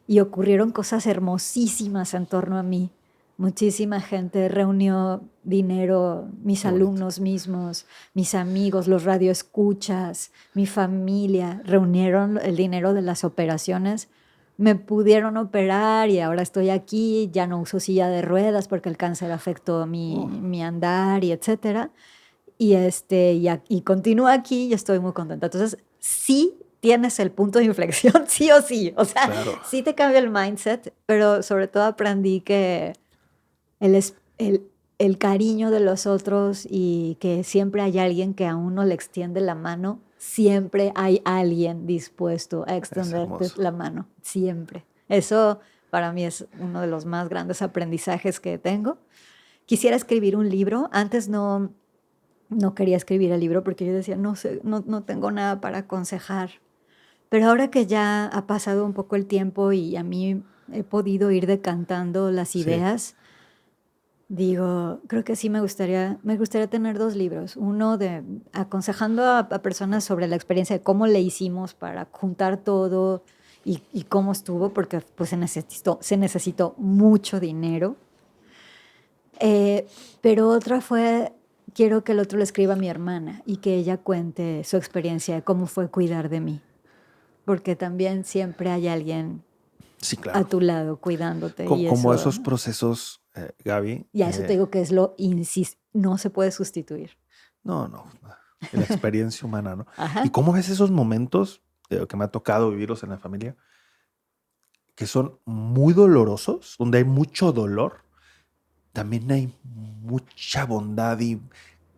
y ocurrieron cosas hermosísimas en torno a mí. Muchísima gente reunió dinero, mis alumnos mismos, mis amigos, los radioescuchas, mi familia, reunieron el dinero de las operaciones. Me pudieron operar y ahora estoy aquí, ya no uso silla de ruedas porque el cáncer afectó mi andar y etcétera. Y continúo aquí y estoy muy contenta. Entonces, sí tienes el punto de inflexión, sí o sí. O sea, claro, sí te cambia el mindset, pero sobre todo aprendí que el cariño de los otros y que siempre hay alguien que a uno le extiende la mano. Siempre hay alguien dispuesto a extenderte la mano, siempre. Eso para mí es uno de los más grandes aprendizajes que tengo. Quisiera escribir un libro. Antes no quería escribir el libro porque yo decía, no sé, no tengo nada para aconsejar. Pero ahora que ya ha pasado un poco el tiempo y a mí he podido ir decantando las ideas, digo, creo que sí me gustaría tener 2 libros. Uno de aconsejando a personas sobre la experiencia de cómo le hicimos para juntar todo y cómo estuvo, porque pues se necesitó mucho dinero. Pero otra fue, quiero que el otro le escriba a mi hermana y que ella cuente su experiencia de cómo fue cuidar de mí. Porque también siempre hay alguien Sí, a claro. tu lado cuidándote y Como eso, esos procesos, Gaby. ya eso te digo que es no se puede sustituir. No, la experiencia humana, ¿no? ¿Y Ajá. cómo ves esos momentos que me ha tocado vivirlos en la familia, que son muy dolorosos, donde hay mucho dolor, también hay mucha bondad y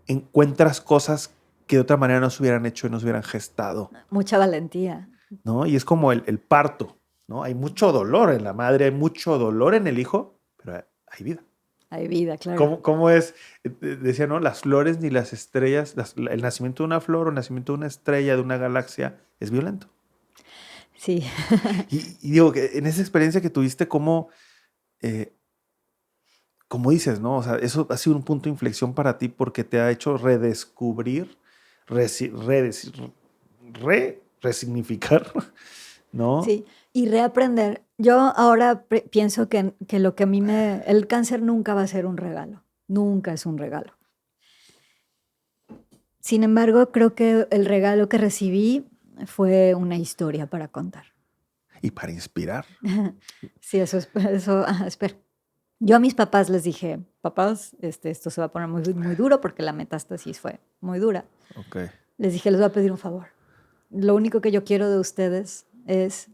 encuentras cosas que de otra manera no se hubieran hecho y no se hubieran gestado, Mucha valentía. ¿no? Y es como el parto, ¿no? Hay mucho dolor en la madre, hay mucho dolor en el hijo, pero hay vida. Hay vida, claro. ¿Cómo es? Decía, ¿no? Las flores ni las estrellas, el nacimiento de una flor o el nacimiento de una estrella, de una galaxia, es violento. Sí. Y digo, que en esa experiencia que tuviste, como dices, ¿no? O sea, eso ha sido un punto de inflexión para ti porque te ha hecho redescubrir, resignificar, ¿no? Sí, y reaprender. Yo ahora pienso que lo que a mí el cáncer nunca va a ser un regalo, nunca es un regalo. Sin embargo, creo que el regalo que recibí fue una historia para contar. Y para inspirar. Sí, espera. Yo a mis papás les dije, papás, esto se va a poner muy, muy duro porque la metástasis fue muy dura. Ok. Les dije, les voy a pedir un favor. Lo único que yo quiero de ustedes es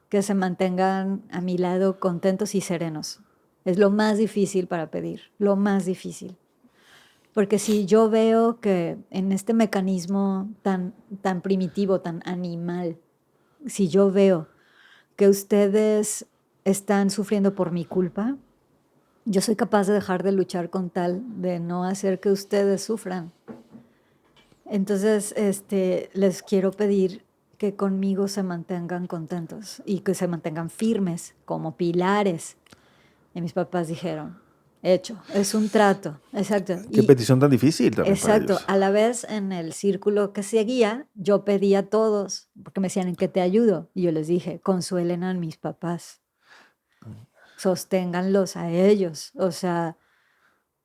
que se mantengan a mi lado contentos y serenos. Es lo más difícil para pedir, lo más difícil. Porque si yo veo que en este mecanismo tan primitivo, tan animal, si yo veo que ustedes están sufriendo por mi culpa, yo soy capaz de dejar de luchar con tal de no hacer que ustedes sufran. Entonces, les quiero pedir que conmigo se mantengan contentos y que se mantengan firmes como pilares. Y mis papás dijeron, hecho, es un trato, exacto. Qué Y petición tan difícil también para exacto, ellos. a la vez en el círculo que seguía, yo pedí a todos, porque me decían, ¿en qué te ayudo? Y yo les dije, consuelen a mis papás, sosténganlos a ellos, o sea,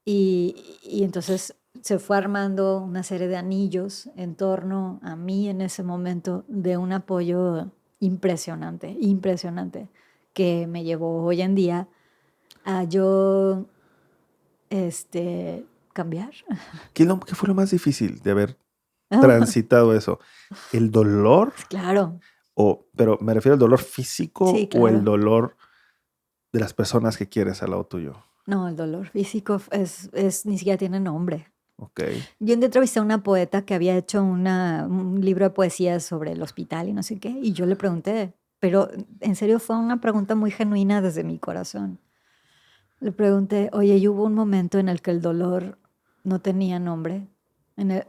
y entonces se fue armando una serie de anillos en torno a mí en ese momento de un apoyo impresionante, impresionante, que me llevó hoy en día a yo cambiar. ¿Qué fue lo más difícil de haber transitado eso? ¿El dolor? Claro, Pero me refiero al dolor físico sí, o el claro. dolor de las personas que quieres al lado tuyo. No, el dolor físico ni siquiera tiene nombre. Ok. Yo entrevisté a una poeta que había hecho un libro de poesía sobre el hospital y no sé qué, y yo le pregunté, pero en serio fue una pregunta muy genuina desde mi corazón. Le pregunté, oye, ¿y hubo un momento en el que el dolor no tenía nombre?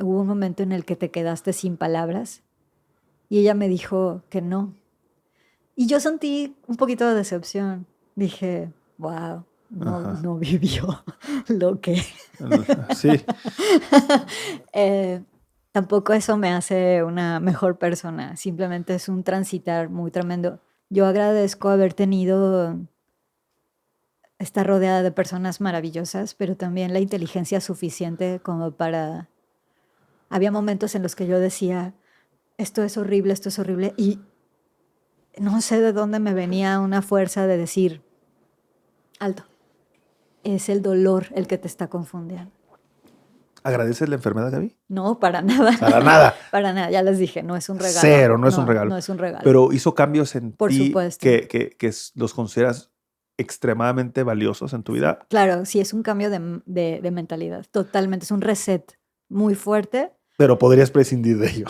¿Hubo un momento en el que te quedaste sin palabras? Y ella me dijo que no. Y yo sentí un poquito de decepción. Dije, wow, Ajá. no vivió lo que... Sí. Tampoco eso me hace una mejor persona, simplemente es un transitar muy tremendo. Yo agradezco haber tenido, estar rodeada de personas maravillosas, pero también la inteligencia suficiente como para... Había momentos en los que yo decía, esto es horrible, y no sé de dónde me venía una fuerza de decir, alto, es el dolor el que te está confundiendo. ¿Agradeces la enfermedad, Gaby? No, para nada. Para nada. Para nada, ya les dije, no es un regalo. Cero, no es un regalo. No es un regalo. Pero hizo cambios en Por ti supuesto. que los consideras extremadamente valiosos en tu vida. Claro, sí, es un cambio de mentalidad, totalmente. Es un reset muy fuerte. Pero podrías prescindir de ello.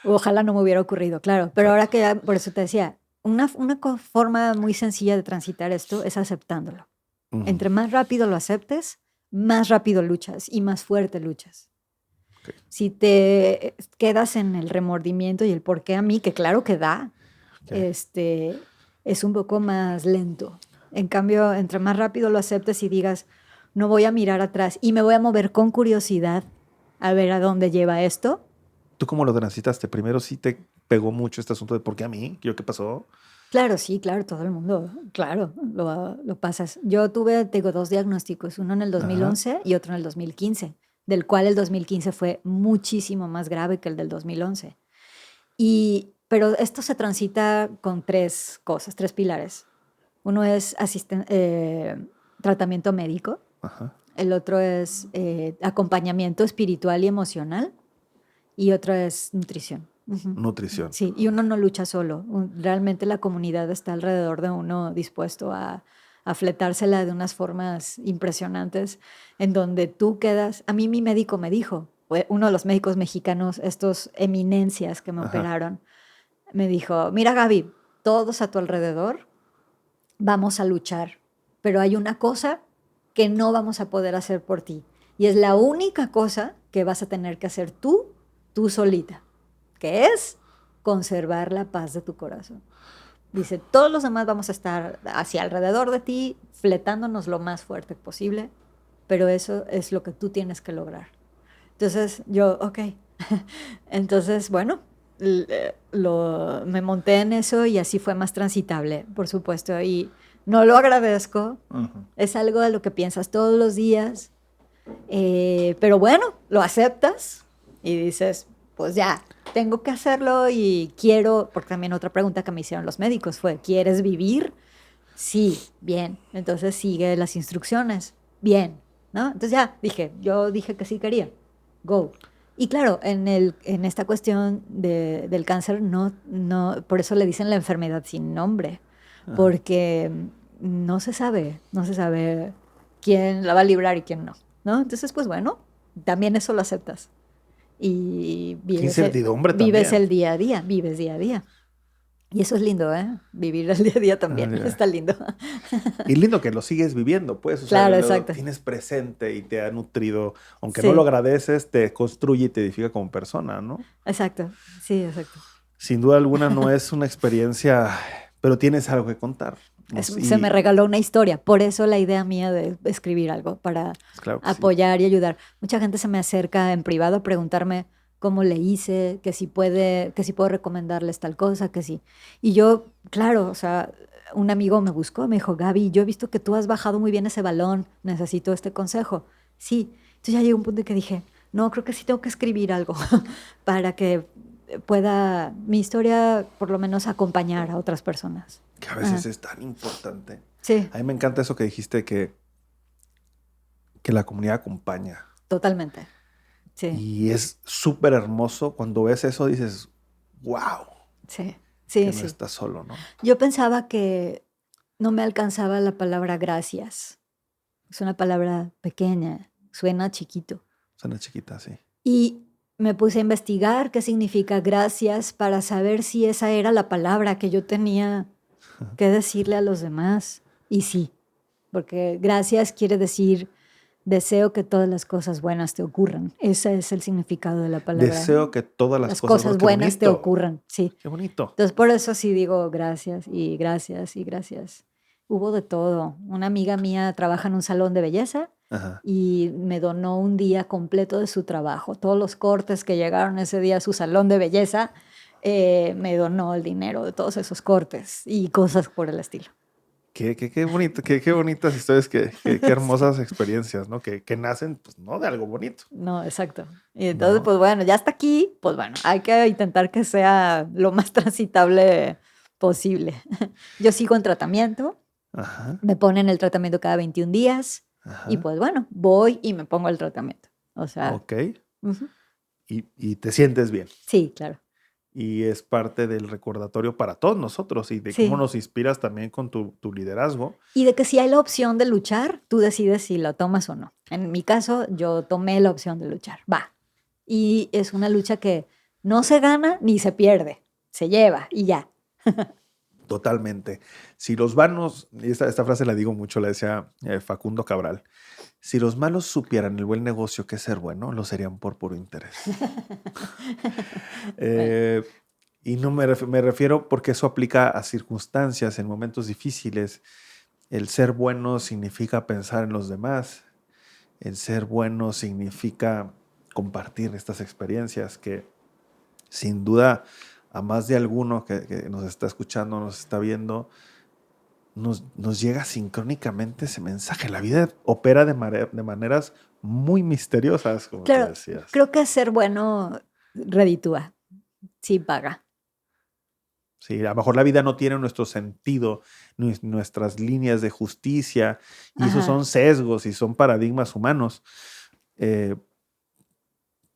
Ojalá no me hubiera ocurrido, claro. Pero ahora que, por eso te decía, una forma muy sencilla de transitar esto es aceptándolo. Entre más rápido lo aceptes, más rápido luchas y más fuerte luchas. Okay. Si te quedas en el remordimiento y el por qué a mí, que claro que da, okay, es un poco más lento. En cambio, entre más rápido lo aceptes y digas, no voy a mirar atrás y me voy a mover con curiosidad a ver a dónde lleva esto. ¿Tú cómo lo transitaste? Primero sí te pegó mucho este asunto de ¿por qué a mí? ¿Qué pasó? Claro, sí, claro, todo el mundo, claro, lo pasas. Yo tuve, te digo, 2 diagnósticos, uno en el Ajá. 2011 y otro en el 2015, del cual el 2015 fue muchísimo más grave que el del 2011. Pero esto se transita con 3 cosas, 3 pilares. Uno es tratamiento médico, Ajá. el otro es acompañamiento espiritual y emocional, y otro es nutrición. Ujú. Nutrición. Sí, y uno no lucha solo. Realmente la comunidad está alrededor de uno dispuesto a fletársela de unas formas impresionantes, en donde tú quedas. A mí mi médico me dijo, uno de los médicos mexicanos, estos eminencias que me Ajá. operaron, me dijo, mira Gaby, todos a tu alrededor vamos a luchar, pero hay una cosa que no vamos a poder hacer por ti. Y es la única cosa que vas a tener que hacer tú solita, que es conservar la paz de tu corazón. Dice, todos los demás vamos a estar hacia alrededor de ti, fletándonos lo más fuerte posible, pero eso es lo que tú tienes que lograr. Entonces yo, ok. Entonces, bueno, me monté en eso y así fue más transitable, por supuesto. Y no lo agradezco. Ujú. Es algo de lo que piensas todos los días. Pero bueno, lo aceptas y dices, pues ya, tengo que hacerlo y quiero, porque también otra pregunta que me hicieron los médicos fue, ¿quieres vivir? Sí, bien. Entonces sigue las instrucciones. Bien, ¿no? Entonces ya dije, yo dije que sí quería. Go. Y claro, en esta cuestión del cáncer, por eso le dicen la enfermedad sin nombre, Ajá. porque no se sabe quién la va a librar y quién no, ¿no? Entonces, pues bueno, también eso lo aceptas y Qué incertidumbre vives también. el día a día, vives día a día. Y eso es lindo, ¿eh? Vivir el día a día Ah, también, mira. está lindo. Y lindo que lo sigues viviendo, pues, o sea, Claro, lo exacto. tienes presente y te ha nutrido, aunque no lo Sí, agradeces, te construye y te edifica como persona, ¿no? exacto. Sí, exacto. Sin duda alguna no es una experiencia, pero tienes algo que contar. Se me Y regaló una historia, por eso la idea mía de escribir algo para claro que sí. apoyar y ayudar. Mucha gente se me acerca en privado a preguntarme cómo le hice, que si puedo recomendarles tal cosa, que sí. Y yo, claro, o sea, un amigo me buscó, me dijo, Gaby, yo he visto que tú has bajado muy bien ese balón, necesito este consejo. Sí, entonces ya llegó un punto en que dije, no, creo que sí tengo que escribir algo para que pueda mi historia por lo menos acompañar a otras personas. Que a veces Ajá. es tan importante. Sí, A mí me encanta eso que dijiste que la comunidad acompaña. totalmente. Sí, Y es súper hermoso cuando ves eso, dices, wow, sí, que sí, no sí. estás solo, ¿no? Yo pensaba que no me alcanzaba la palabra gracias. Es una palabra pequeña, suena chiquito. Suena chiquita, sí. Y me puse a investigar qué significa gracias para saber si esa era la palabra que yo tenía que decirle a los demás. Y sí, porque gracias quiere decir deseo que todas las cosas buenas te ocurran. Ese es el significado de la palabra. Deseo que todas las Las cosas, cosas qué buenas te bonito, ocurran, sí. qué bonito. Entonces, por eso sí digo gracias y gracias y gracias. Hubo de todo. Una amiga mía trabaja en un salón de belleza Ajá. y me donó un día completo de su trabajo. Todos los cortes que llegaron ese día a su salón de belleza, me donó el dinero de todos esos cortes y cosas por el estilo. Qué bonito, qué bonitas historias, qué Sí. hermosas experiencias, ¿no? Que nacen, pues, ¿no? De algo bonito, No, exacto. Y entonces, ¿no? pues bueno, ya hasta aquí, pues bueno, hay que intentar que sea lo más transitable posible. Yo sigo en tratamiento. Ajá, Me ponen el tratamiento cada 21 días y ajá, pues bueno, voy y me pongo el tratamiento. O sea, ok. ujú, Y te sientes bien. sí, claro. Y es parte del recordatorio para todos nosotros y de cómo Sí. nos inspiras también con tu liderazgo. Y de que si hay la opción de luchar, tú decides si la tomas o no. En mi caso, yo tomé la opción de luchar. Va. Y es una lucha que no se gana ni se pierde. Se lleva y ya. Totalmente. Si los vanos, y esta frase la digo mucho, la decía Facundo Cabral, si los malos supieran el buen negocio que es ser bueno, lo serían por puro interés. Bueno, Eh, y no me refiero porque eso aplica a circunstancias, en momentos difíciles. El ser bueno significa pensar en los demás. El ser bueno significa compartir estas experiencias que sin duda a más de alguno que nos está escuchando, nos está viendo, nos llega sincrónicamente ese mensaje. La vida opera de maneras muy misteriosas, como tú Claro, decías. creo que ser bueno reditúa, sí paga. Sí, a lo mejor la vida no tiene nuestro sentido, nuestras líneas de justicia, y esos Ajá. son sesgos y son paradigmas humanos.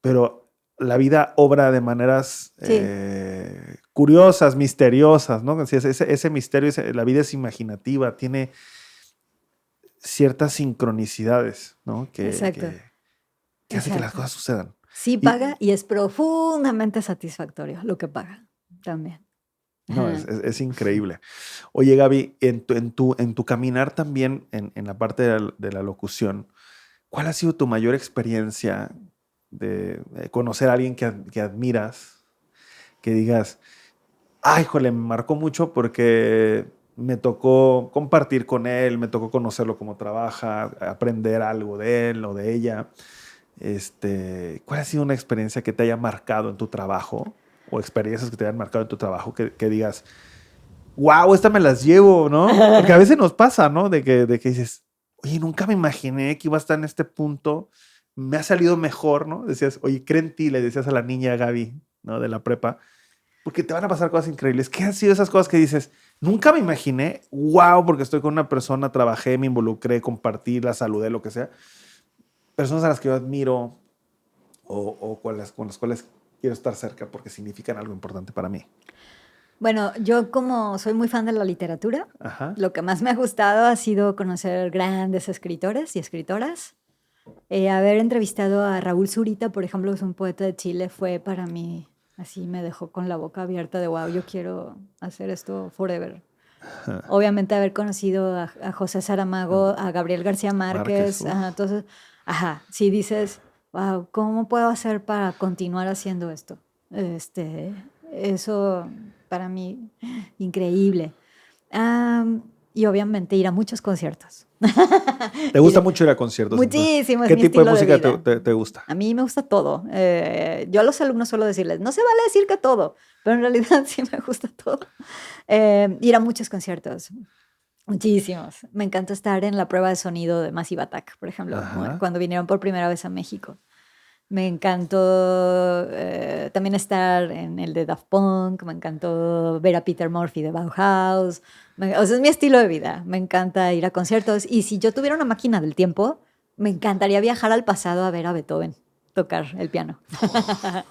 Pero la vida obra de maneras Sí, curiosas, misteriosas, ¿no? Ese misterio, la vida es imaginativa, tiene ciertas sincronicidades, ¿no? exacto, Que hace que las exacto. cosas sucedan. Sí Y paga y es profundamente satisfactorio lo que paga también. no, Ajá. es increíble. Oye, Gaby, en tu caminar también en la parte de la locución, ¿cuál ha sido tu mayor experiencia de conocer a alguien que admiras, que digas, ay, jole, me marcó mucho porque me tocó compartir con él, me tocó conocerlo cómo trabaja, aprender algo de él o de ella? ¿Cuál ha sido una experiencia que te haya marcado en tu trabajo o experiencias que te hayan marcado en tu trabajo que digas, wow, esta me las llevo, ¿no? Porque a veces nos pasa, ¿no? De que dices, oye, nunca me imaginé que iba a estar en este punto, me ha salido mejor, ¿no? Decías, oye, cree en ti, le decías a la niña Gaby, ¿no? De la prepa, porque te van a pasar cosas increíbles. ¿Qué han sido esas cosas que dices, nunca me imaginé, wow, porque estoy con una persona, trabajé, me involucré, compartí, la saludé, lo que sea? Personas a las que yo admiro o con las cuales quiero estar cerca porque significan algo importante para mí. Bueno, yo como soy muy fan de la literatura, Ajá. lo que más me ha gustado ha sido conocer grandes escritores y escritoras. Haber entrevistado a Raúl Zurita, por ejemplo, que es un poeta de Chile, fue para mí, así me dejó con la boca abierta de, wow, yo quiero hacer esto forever. Obviamente haber conocido a José Saramago, a Gabriel García Márquez, Márquez, uf. entonces, ajá, si dices, wow, ¿cómo puedo hacer para continuar haciendo esto? Eso para mí, increíble. Y obviamente ir a muchos conciertos. ¿Te gusta mucho ir a conciertos entonces? Muchísimo, es ¿Qué mi tipo de estilo de música vida. te gusta? A mí me gusta todo. Yo a los alumnos suelo decirles, no se vale decir que todo, pero en realidad sí me gusta todo. Ir a muchos conciertos, muchísimos. Me encanta estar en la prueba de sonido de Massive Attack, por ejemplo, Ajá. cuando vinieron por primera vez a México. Me encantó también estar en el de Daft Punk, me encantó ver a Peter Murphy de Bauhaus. O sea, es mi estilo de vida, me encanta ir a conciertos. Y si yo tuviera una máquina del tiempo, me encantaría viajar al pasado a ver a Beethoven tocar el piano. Ya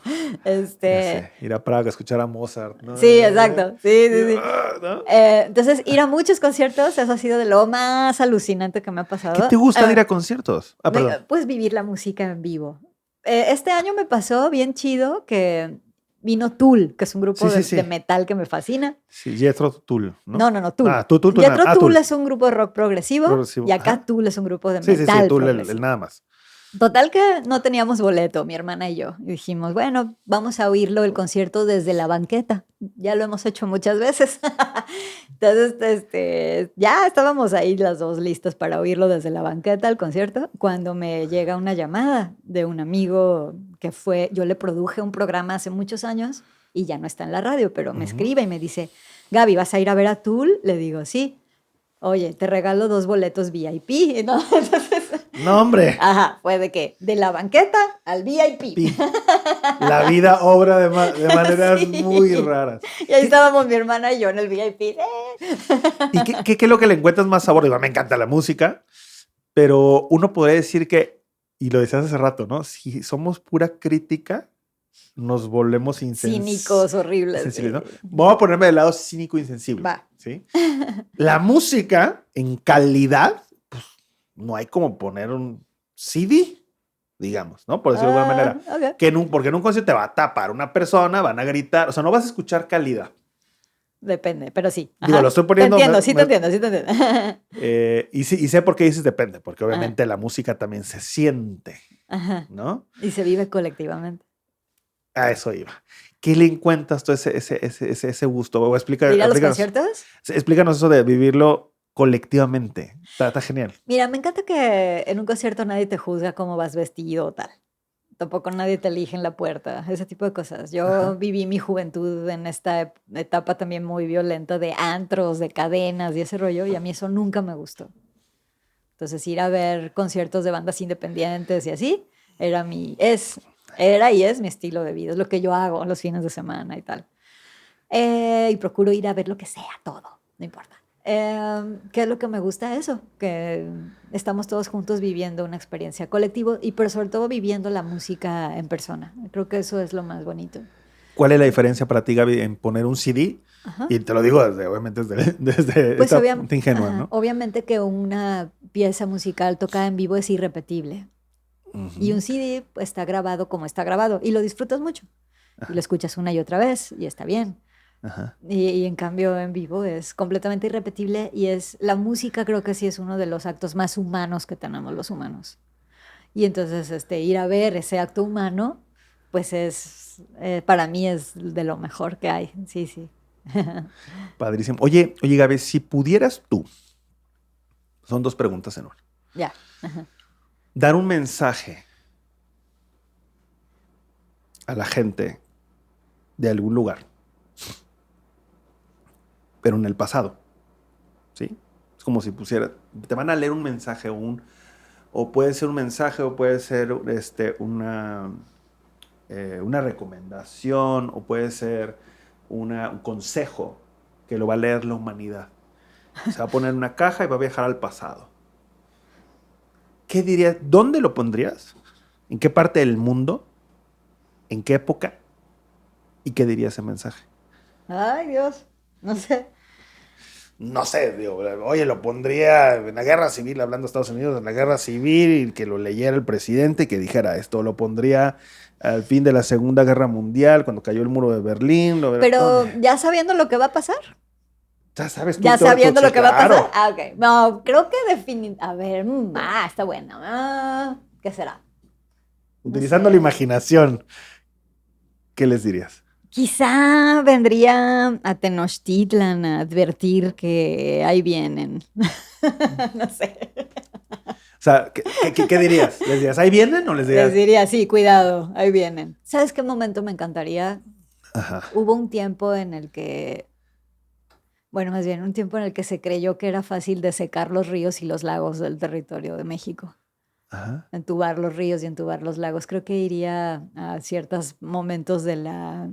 este, sé, ir a Praga, escuchar a Mozart, ¿no? sí, exacto, sí, sí, sí. ¿No? Entonces, ir a muchos conciertos, eso ha sido de lo más alucinante que me ha ¿Qué pasado. te gusta de ir a conciertos? Ah, perdón. Pues vivir la música en vivo. Este año me pasó bien chido que vino Tool, que es un grupo Sí, sí, de sí. metal que me fascina. Sí, Jethro Tull, ¿no? No, no, no, Tool. Ah, tú, nada. Jethro Ah, Tull Tull. es un grupo de rock progresivo y Progresivo. acá Ajá. Tool es un grupo de Sí, sí, sí, metal Tull, el progresivo. nada más. Total que no teníamos boleto, mi hermana y yo. Y dijimos, bueno, vamos a oírlo el concierto desde la banqueta. Ya lo hemos hecho muchas veces. Entonces, ya estábamos ahí las dos listas para oírlo desde la banqueta al concierto, cuando me llega una llamada de un amigo que yo le produje un programa hace muchos años y ya no está en la radio, pero me Ujú. escribe y me dice, Gaby, ¿vas a ir a ver a Tool? Le digo, sí. Oye, te regalo 2 boletos VIP, ¿no? Entonces, No, hombre. ajá, fue de qué, de la banqueta al VIP. Pi. La vida obra de maneras muy Sí. raras. Y ahí ¿Qué, estábamos mi hermana y yo en el VIP. ¿Y qué es lo que le encuentras más sabor? Digo, me encanta la música, pero uno podría decir que, y lo decías hace rato, ¿no? Si somos pura crítica, nos volvemos Cínicos, horribles. insensibles, ¿no? Voy a ponerme del lado cínico insensible, Va. ¿sí? La música en calidad, pues no hay como poner un CD, digamos, ¿no? Por decirlo de alguna manera. Ok. Porque en un concierto te va a tapar una persona, van a gritar, o sea, no vas a escuchar calidad. Depende, pero sí. Digo, Ajá. lo estoy Te poniendo. entiendo, sí te entiendo, sí te entiendo. Y sé por qué dices depende, porque Ajá, obviamente la música también se siente, ajá. ¿no? Y se vive colectivamente. A eso iba. ¿Qué le encuentras tú ese gusto? O ¿De ir a los conciertos? explícanos eso de vivirlo colectivamente. Está genial. Mira, me encanta que en un concierto nadie te juzga cómo vas vestido o tal. Tampoco nadie te elige en la puerta, ese tipo de cosas. Yo viví mi juventud en esta etapa también muy violenta de antros, de cadenas y ese rollo, y a mí eso nunca me gustó. Entonces, ir a ver conciertos de bandas independientes y así, era y es mi estilo de vida, es lo que yo hago los fines de semana y tal. Y procuro ir a ver lo que sea, todo, no importa. ¿Qué es lo que me gusta? Eso, que estamos todos juntos viviendo una experiencia colectiva y pero sobre todo viviendo la música en persona. Creo que eso es lo más bonito. ¿Cuál es la diferencia para ti, Gaby, en poner un CD? Ajá. Y te lo digo obviamente desde Pues esta punta ingenua, ¿no? obviamente que una pieza musical tocada en vivo es irrepetible. Y un CD está grabado como está grabado y lo disfrutas mucho. Y lo escuchas una y otra vez y está bien. Ajá. Y en cambio en vivo es completamente irrepetible y la música creo que sí es uno de los actos más humanos que tenemos los humanos. Y entonces ir a ver ese acto humano, pues para mí es de lo mejor que hay. Sí, sí. Padrísimo. Oye, Gaby, si pudieras tú, son 2 preguntas en una. Ya. Dar un mensaje a la gente de algún lugar, pero en el pasado, ¿sí? Es como si te van a leer un mensaje o puede ser un mensaje o puede ser una recomendación o puede ser un consejo que lo va a leer la humanidad. Se va a poner en una caja y va a viajar al pasado. ¿Qué dirías? ¿Dónde lo pondrías? ¿En qué parte del mundo? ¿En qué época? ¿Y qué diría ese mensaje? Ay, Dios. No sé. No sé, digo, oye, lo pondría en la guerra civil, hablando de Estados Unidos, en la guerra civil, y que lo leyera el presidente y que dijera esto. Lo pondría al fin de la Segunda Guerra Mundial, cuando cayó el muro de Berlín. Pero ya sabiendo lo que va a pasar. Ya sabes tú. Ya todo, sabiendo sí, lo que va a pasar. claro. Ah, ok. No, creo que a ver, está bueno. ¿Qué será? Utilizando la imaginación, ¿qué les dirías? Quizá vendría a Tenochtitlan a advertir que ahí vienen. No sé. O sea, ¿qué dirías? ¿Les dirías, ahí vienen o les dirías? Les diría, sí, cuidado, ahí vienen. ¿Sabes qué momento me encantaría? Ajá. Hubo un tiempo en el que, bueno, más bien un tiempo en el que se creyó que era fácil desecar los ríos y los lagos del territorio de México. Ajá. Entubar los ríos y entubar los lagos. Creo que iría a ciertos momentos de la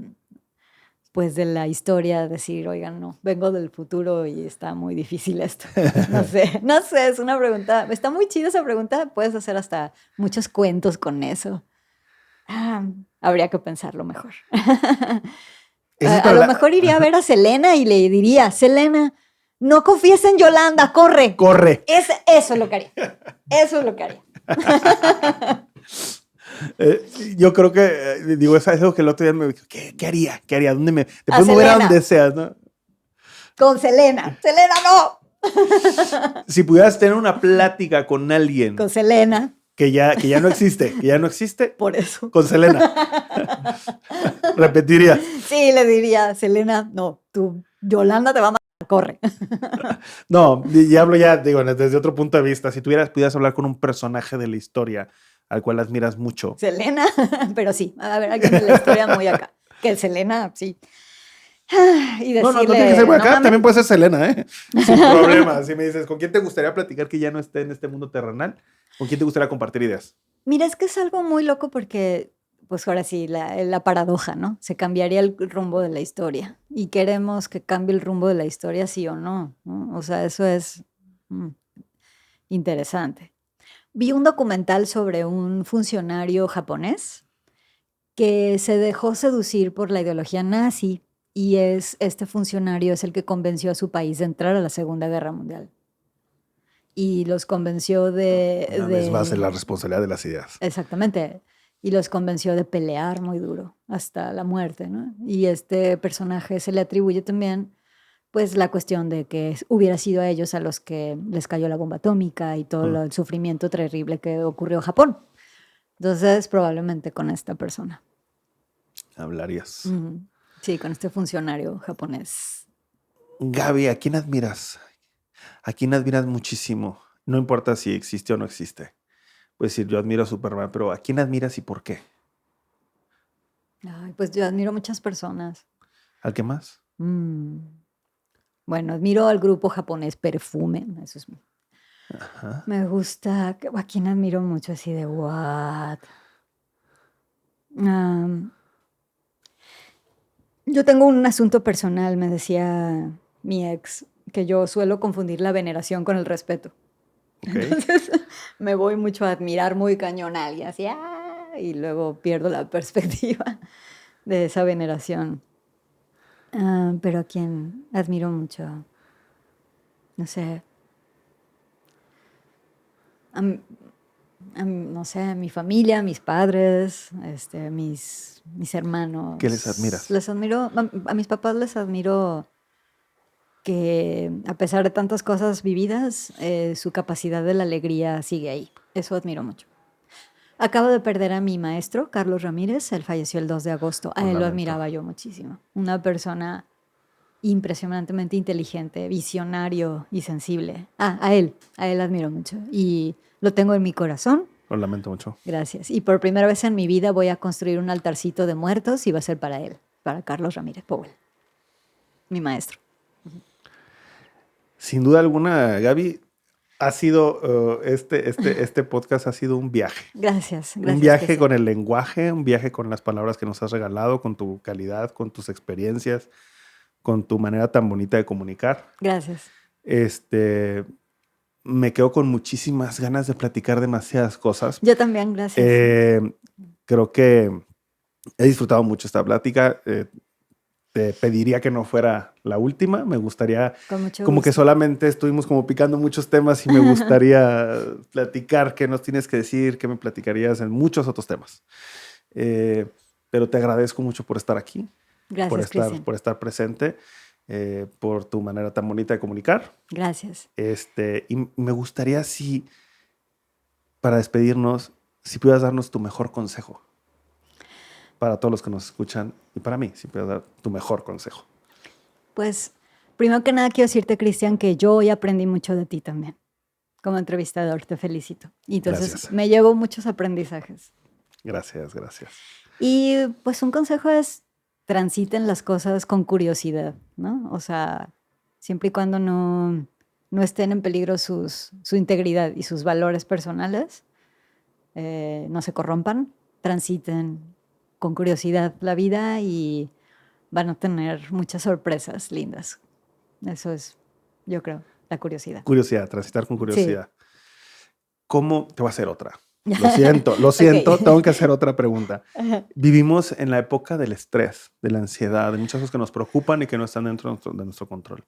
historia, decir, oigan, no, vengo del futuro y está muy difícil esto. No sé, es una pregunta, está muy chida esa pregunta, puedes hacer hasta muchos cuentos con eso. Habría que pensarlo mejor. A lo mejor iría a ver a Selena y le diría, Selena, no confíes en Yolanda, corre. Corre. Eso es lo que haría. Eso es lo que haría. Yo creo que, digo, es algo que el otro día me dijo, ¿qué haría? ¿Qué haría? Te A puedes mover a Selena. donde seas, ¿no? Con Selena. Selena, no. Si pudieras tener una plática con alguien Con Selena. que ya no existe, Por eso. con Selena. Repetiría. Sí, le diría, Selena, no, Yolanda te va a matar, corre. No, y hablo ya, digo, desde otro punto de vista. Si pudieras hablar con un personaje de la historia al cual admiras mucho. Selena, pero sí, a ver, alguien de la historia muy acá. Que Selena, sí. Y decirle, no tiene que ser muy acá, mames. también puede ser Selena, ¿eh? Sin problema. Si me dices, ¿con quién te gustaría platicar que ya no esté en este mundo terrenal? ¿Con quién te gustaría compartir ideas? Mira, es que es algo muy loco porque, pues ahora sí, la paradoja, ¿no? Se cambiaría el rumbo de la historia. Y queremos que cambie el rumbo de la historia, sí o no, ¿no? O sea, eso es interesante. Vi un documental sobre un funcionario japonés que se dejó seducir por la ideología nazi y este funcionario es el que convenció a su país de entrar a la Segunda Guerra Mundial. Y los convenció Una vez más en la responsabilidad de las ideas. Exactamente. Y los convenció de pelear muy duro hasta la muerte, ¿no? Y este personaje se le atribuye también pues la cuestión de que hubiera sido a ellos a los que les cayó la bomba atómica y todo el sufrimiento terrible que ocurrió en Japón. Entonces, probablemente con esta persona. Hablarías. Sí, con este funcionario japonés. Gaby, ¿a quién admiras? ¿A quién admiras muchísimo? No importa si existe o no existe. puedes decir, yo admiro a Superman, pero ¿a quién admiras y por qué? Ay, pues yo admiro muchas personas. ¿Al qué más? Bueno, admiro al grupo japonés Perfume. Eso es... Ajá. Me gusta. ¿A quién admiro mucho así de what? Yo tengo un asunto personal, me decía mi ex, que yo suelo confundir la veneración con el respeto. Okay. Entonces me voy mucho a admirar muy cañón a alguien, así, y luego pierdo la perspectiva de esa veneración. Pero a quien admiro mucho, no sé, no sé, a mi familia, a mis padres, mis hermanos. ¿Qué les admiras? Les admiro, a mis papás les admiro que a pesar de tantas cosas vividas, su capacidad de la alegría sigue ahí. Eso admiro mucho. Acabo de perder a mi maestro, Carlos Ramírez. Él falleció el 2 de agosto. A él lo admiraba yo muchísimo. Una persona impresionantemente inteligente, visionario y sensible. A él admiro mucho. Y lo tengo en mi corazón. Lo lamento mucho. Gracias. Y por primera vez en mi vida voy a construir un altarcito de muertos y va a ser para él, para Carlos Ramírez Powell, mi maestro. Sin duda alguna, Gaby, ha sido, este podcast ha sido un viaje. Gracias. Un viaje con el lenguaje, un viaje con las palabras que nos has regalado, con tu calidad, con tus experiencias, con tu manera tan bonita de comunicar. Gracias. Me quedo con muchísimas ganas de platicar demasiadas cosas. Yo también, gracias. Creo que he disfrutado mucho esta plática. Te pediría que no fuera la última. Me gustaría, como que solamente estuvimos como picando muchos temas y me gustaría platicar qué nos tienes que decir, qué me platicarías en muchos otros temas. Pero te agradezco mucho por estar aquí. Gracias, por estar presente, por tu manera tan bonita de comunicar. Gracias. Y me gustaría para despedirnos, si pudieras darnos tu mejor consejo para todos los que nos escuchan y para mí, si puedes dar tu mejor consejo. Pues, primero que nada quiero decirte, Cristian, que yo hoy aprendí mucho de ti también. Como entrevistador, te felicito. Y entonces me llevo muchos aprendizajes. Gracias. Y pues un consejo es transiten las cosas con curiosidad, ¿no? O sea, siempre y cuando no estén en peligro su integridad y sus valores personales, no se corrompan, transiten con curiosidad la vida y van a tener muchas sorpresas lindas. Eso es, yo creo, la curiosidad. Curiosidad, transitar con curiosidad. Sí. ¿Cómo? Te voy a hacer otra. Lo siento, okay. Tengo que hacer otra pregunta. Vivimos en la época del estrés, de la ansiedad, de muchas cosas que nos preocupan y que no están dentro de nuestro control.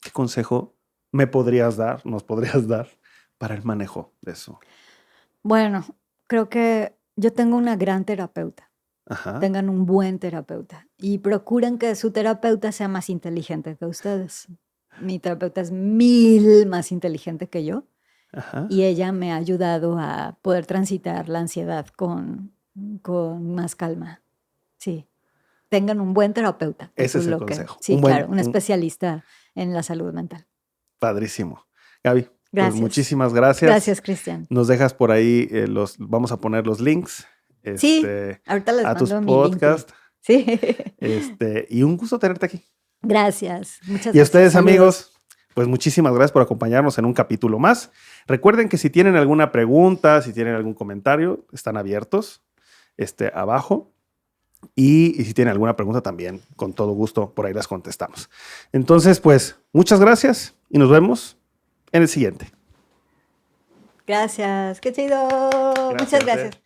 ¿Qué consejo nos podrías dar para el manejo de eso? Bueno, creo que yo tengo una gran terapeuta. Ajá. Tengan un buen terapeuta y procuren que su terapeuta sea más inteligente que ustedes. Mi terapeuta es 1000 más inteligente que yo. Ajá. Y ella me ha ayudado a poder transitar la ansiedad con más calma. Sí. Tengan un buen terapeuta. Ese es el consejo. Sí, claro, un especialista en la salud mental. Padrísimo. Gaby, gracias. Pues muchísimas gracias. Gracias, Cristian. Nos dejas por ahí, vamos a poner los links. Sí, ahorita les mando tus mi podcasts. Sí. Y un gusto tenerte aquí. Gracias. Muchas gracias. Y a ustedes, amigos, pues muchísimas gracias por acompañarnos en un capítulo más. Recuerden que si tienen alguna pregunta, si tienen algún comentario, están abiertos abajo. Y si tienen alguna pregunta también, con todo gusto, por ahí las contestamos. Entonces, pues, muchas gracias y nos vemos en el siguiente. Gracias. ¡Qué chido! Muchas gracias.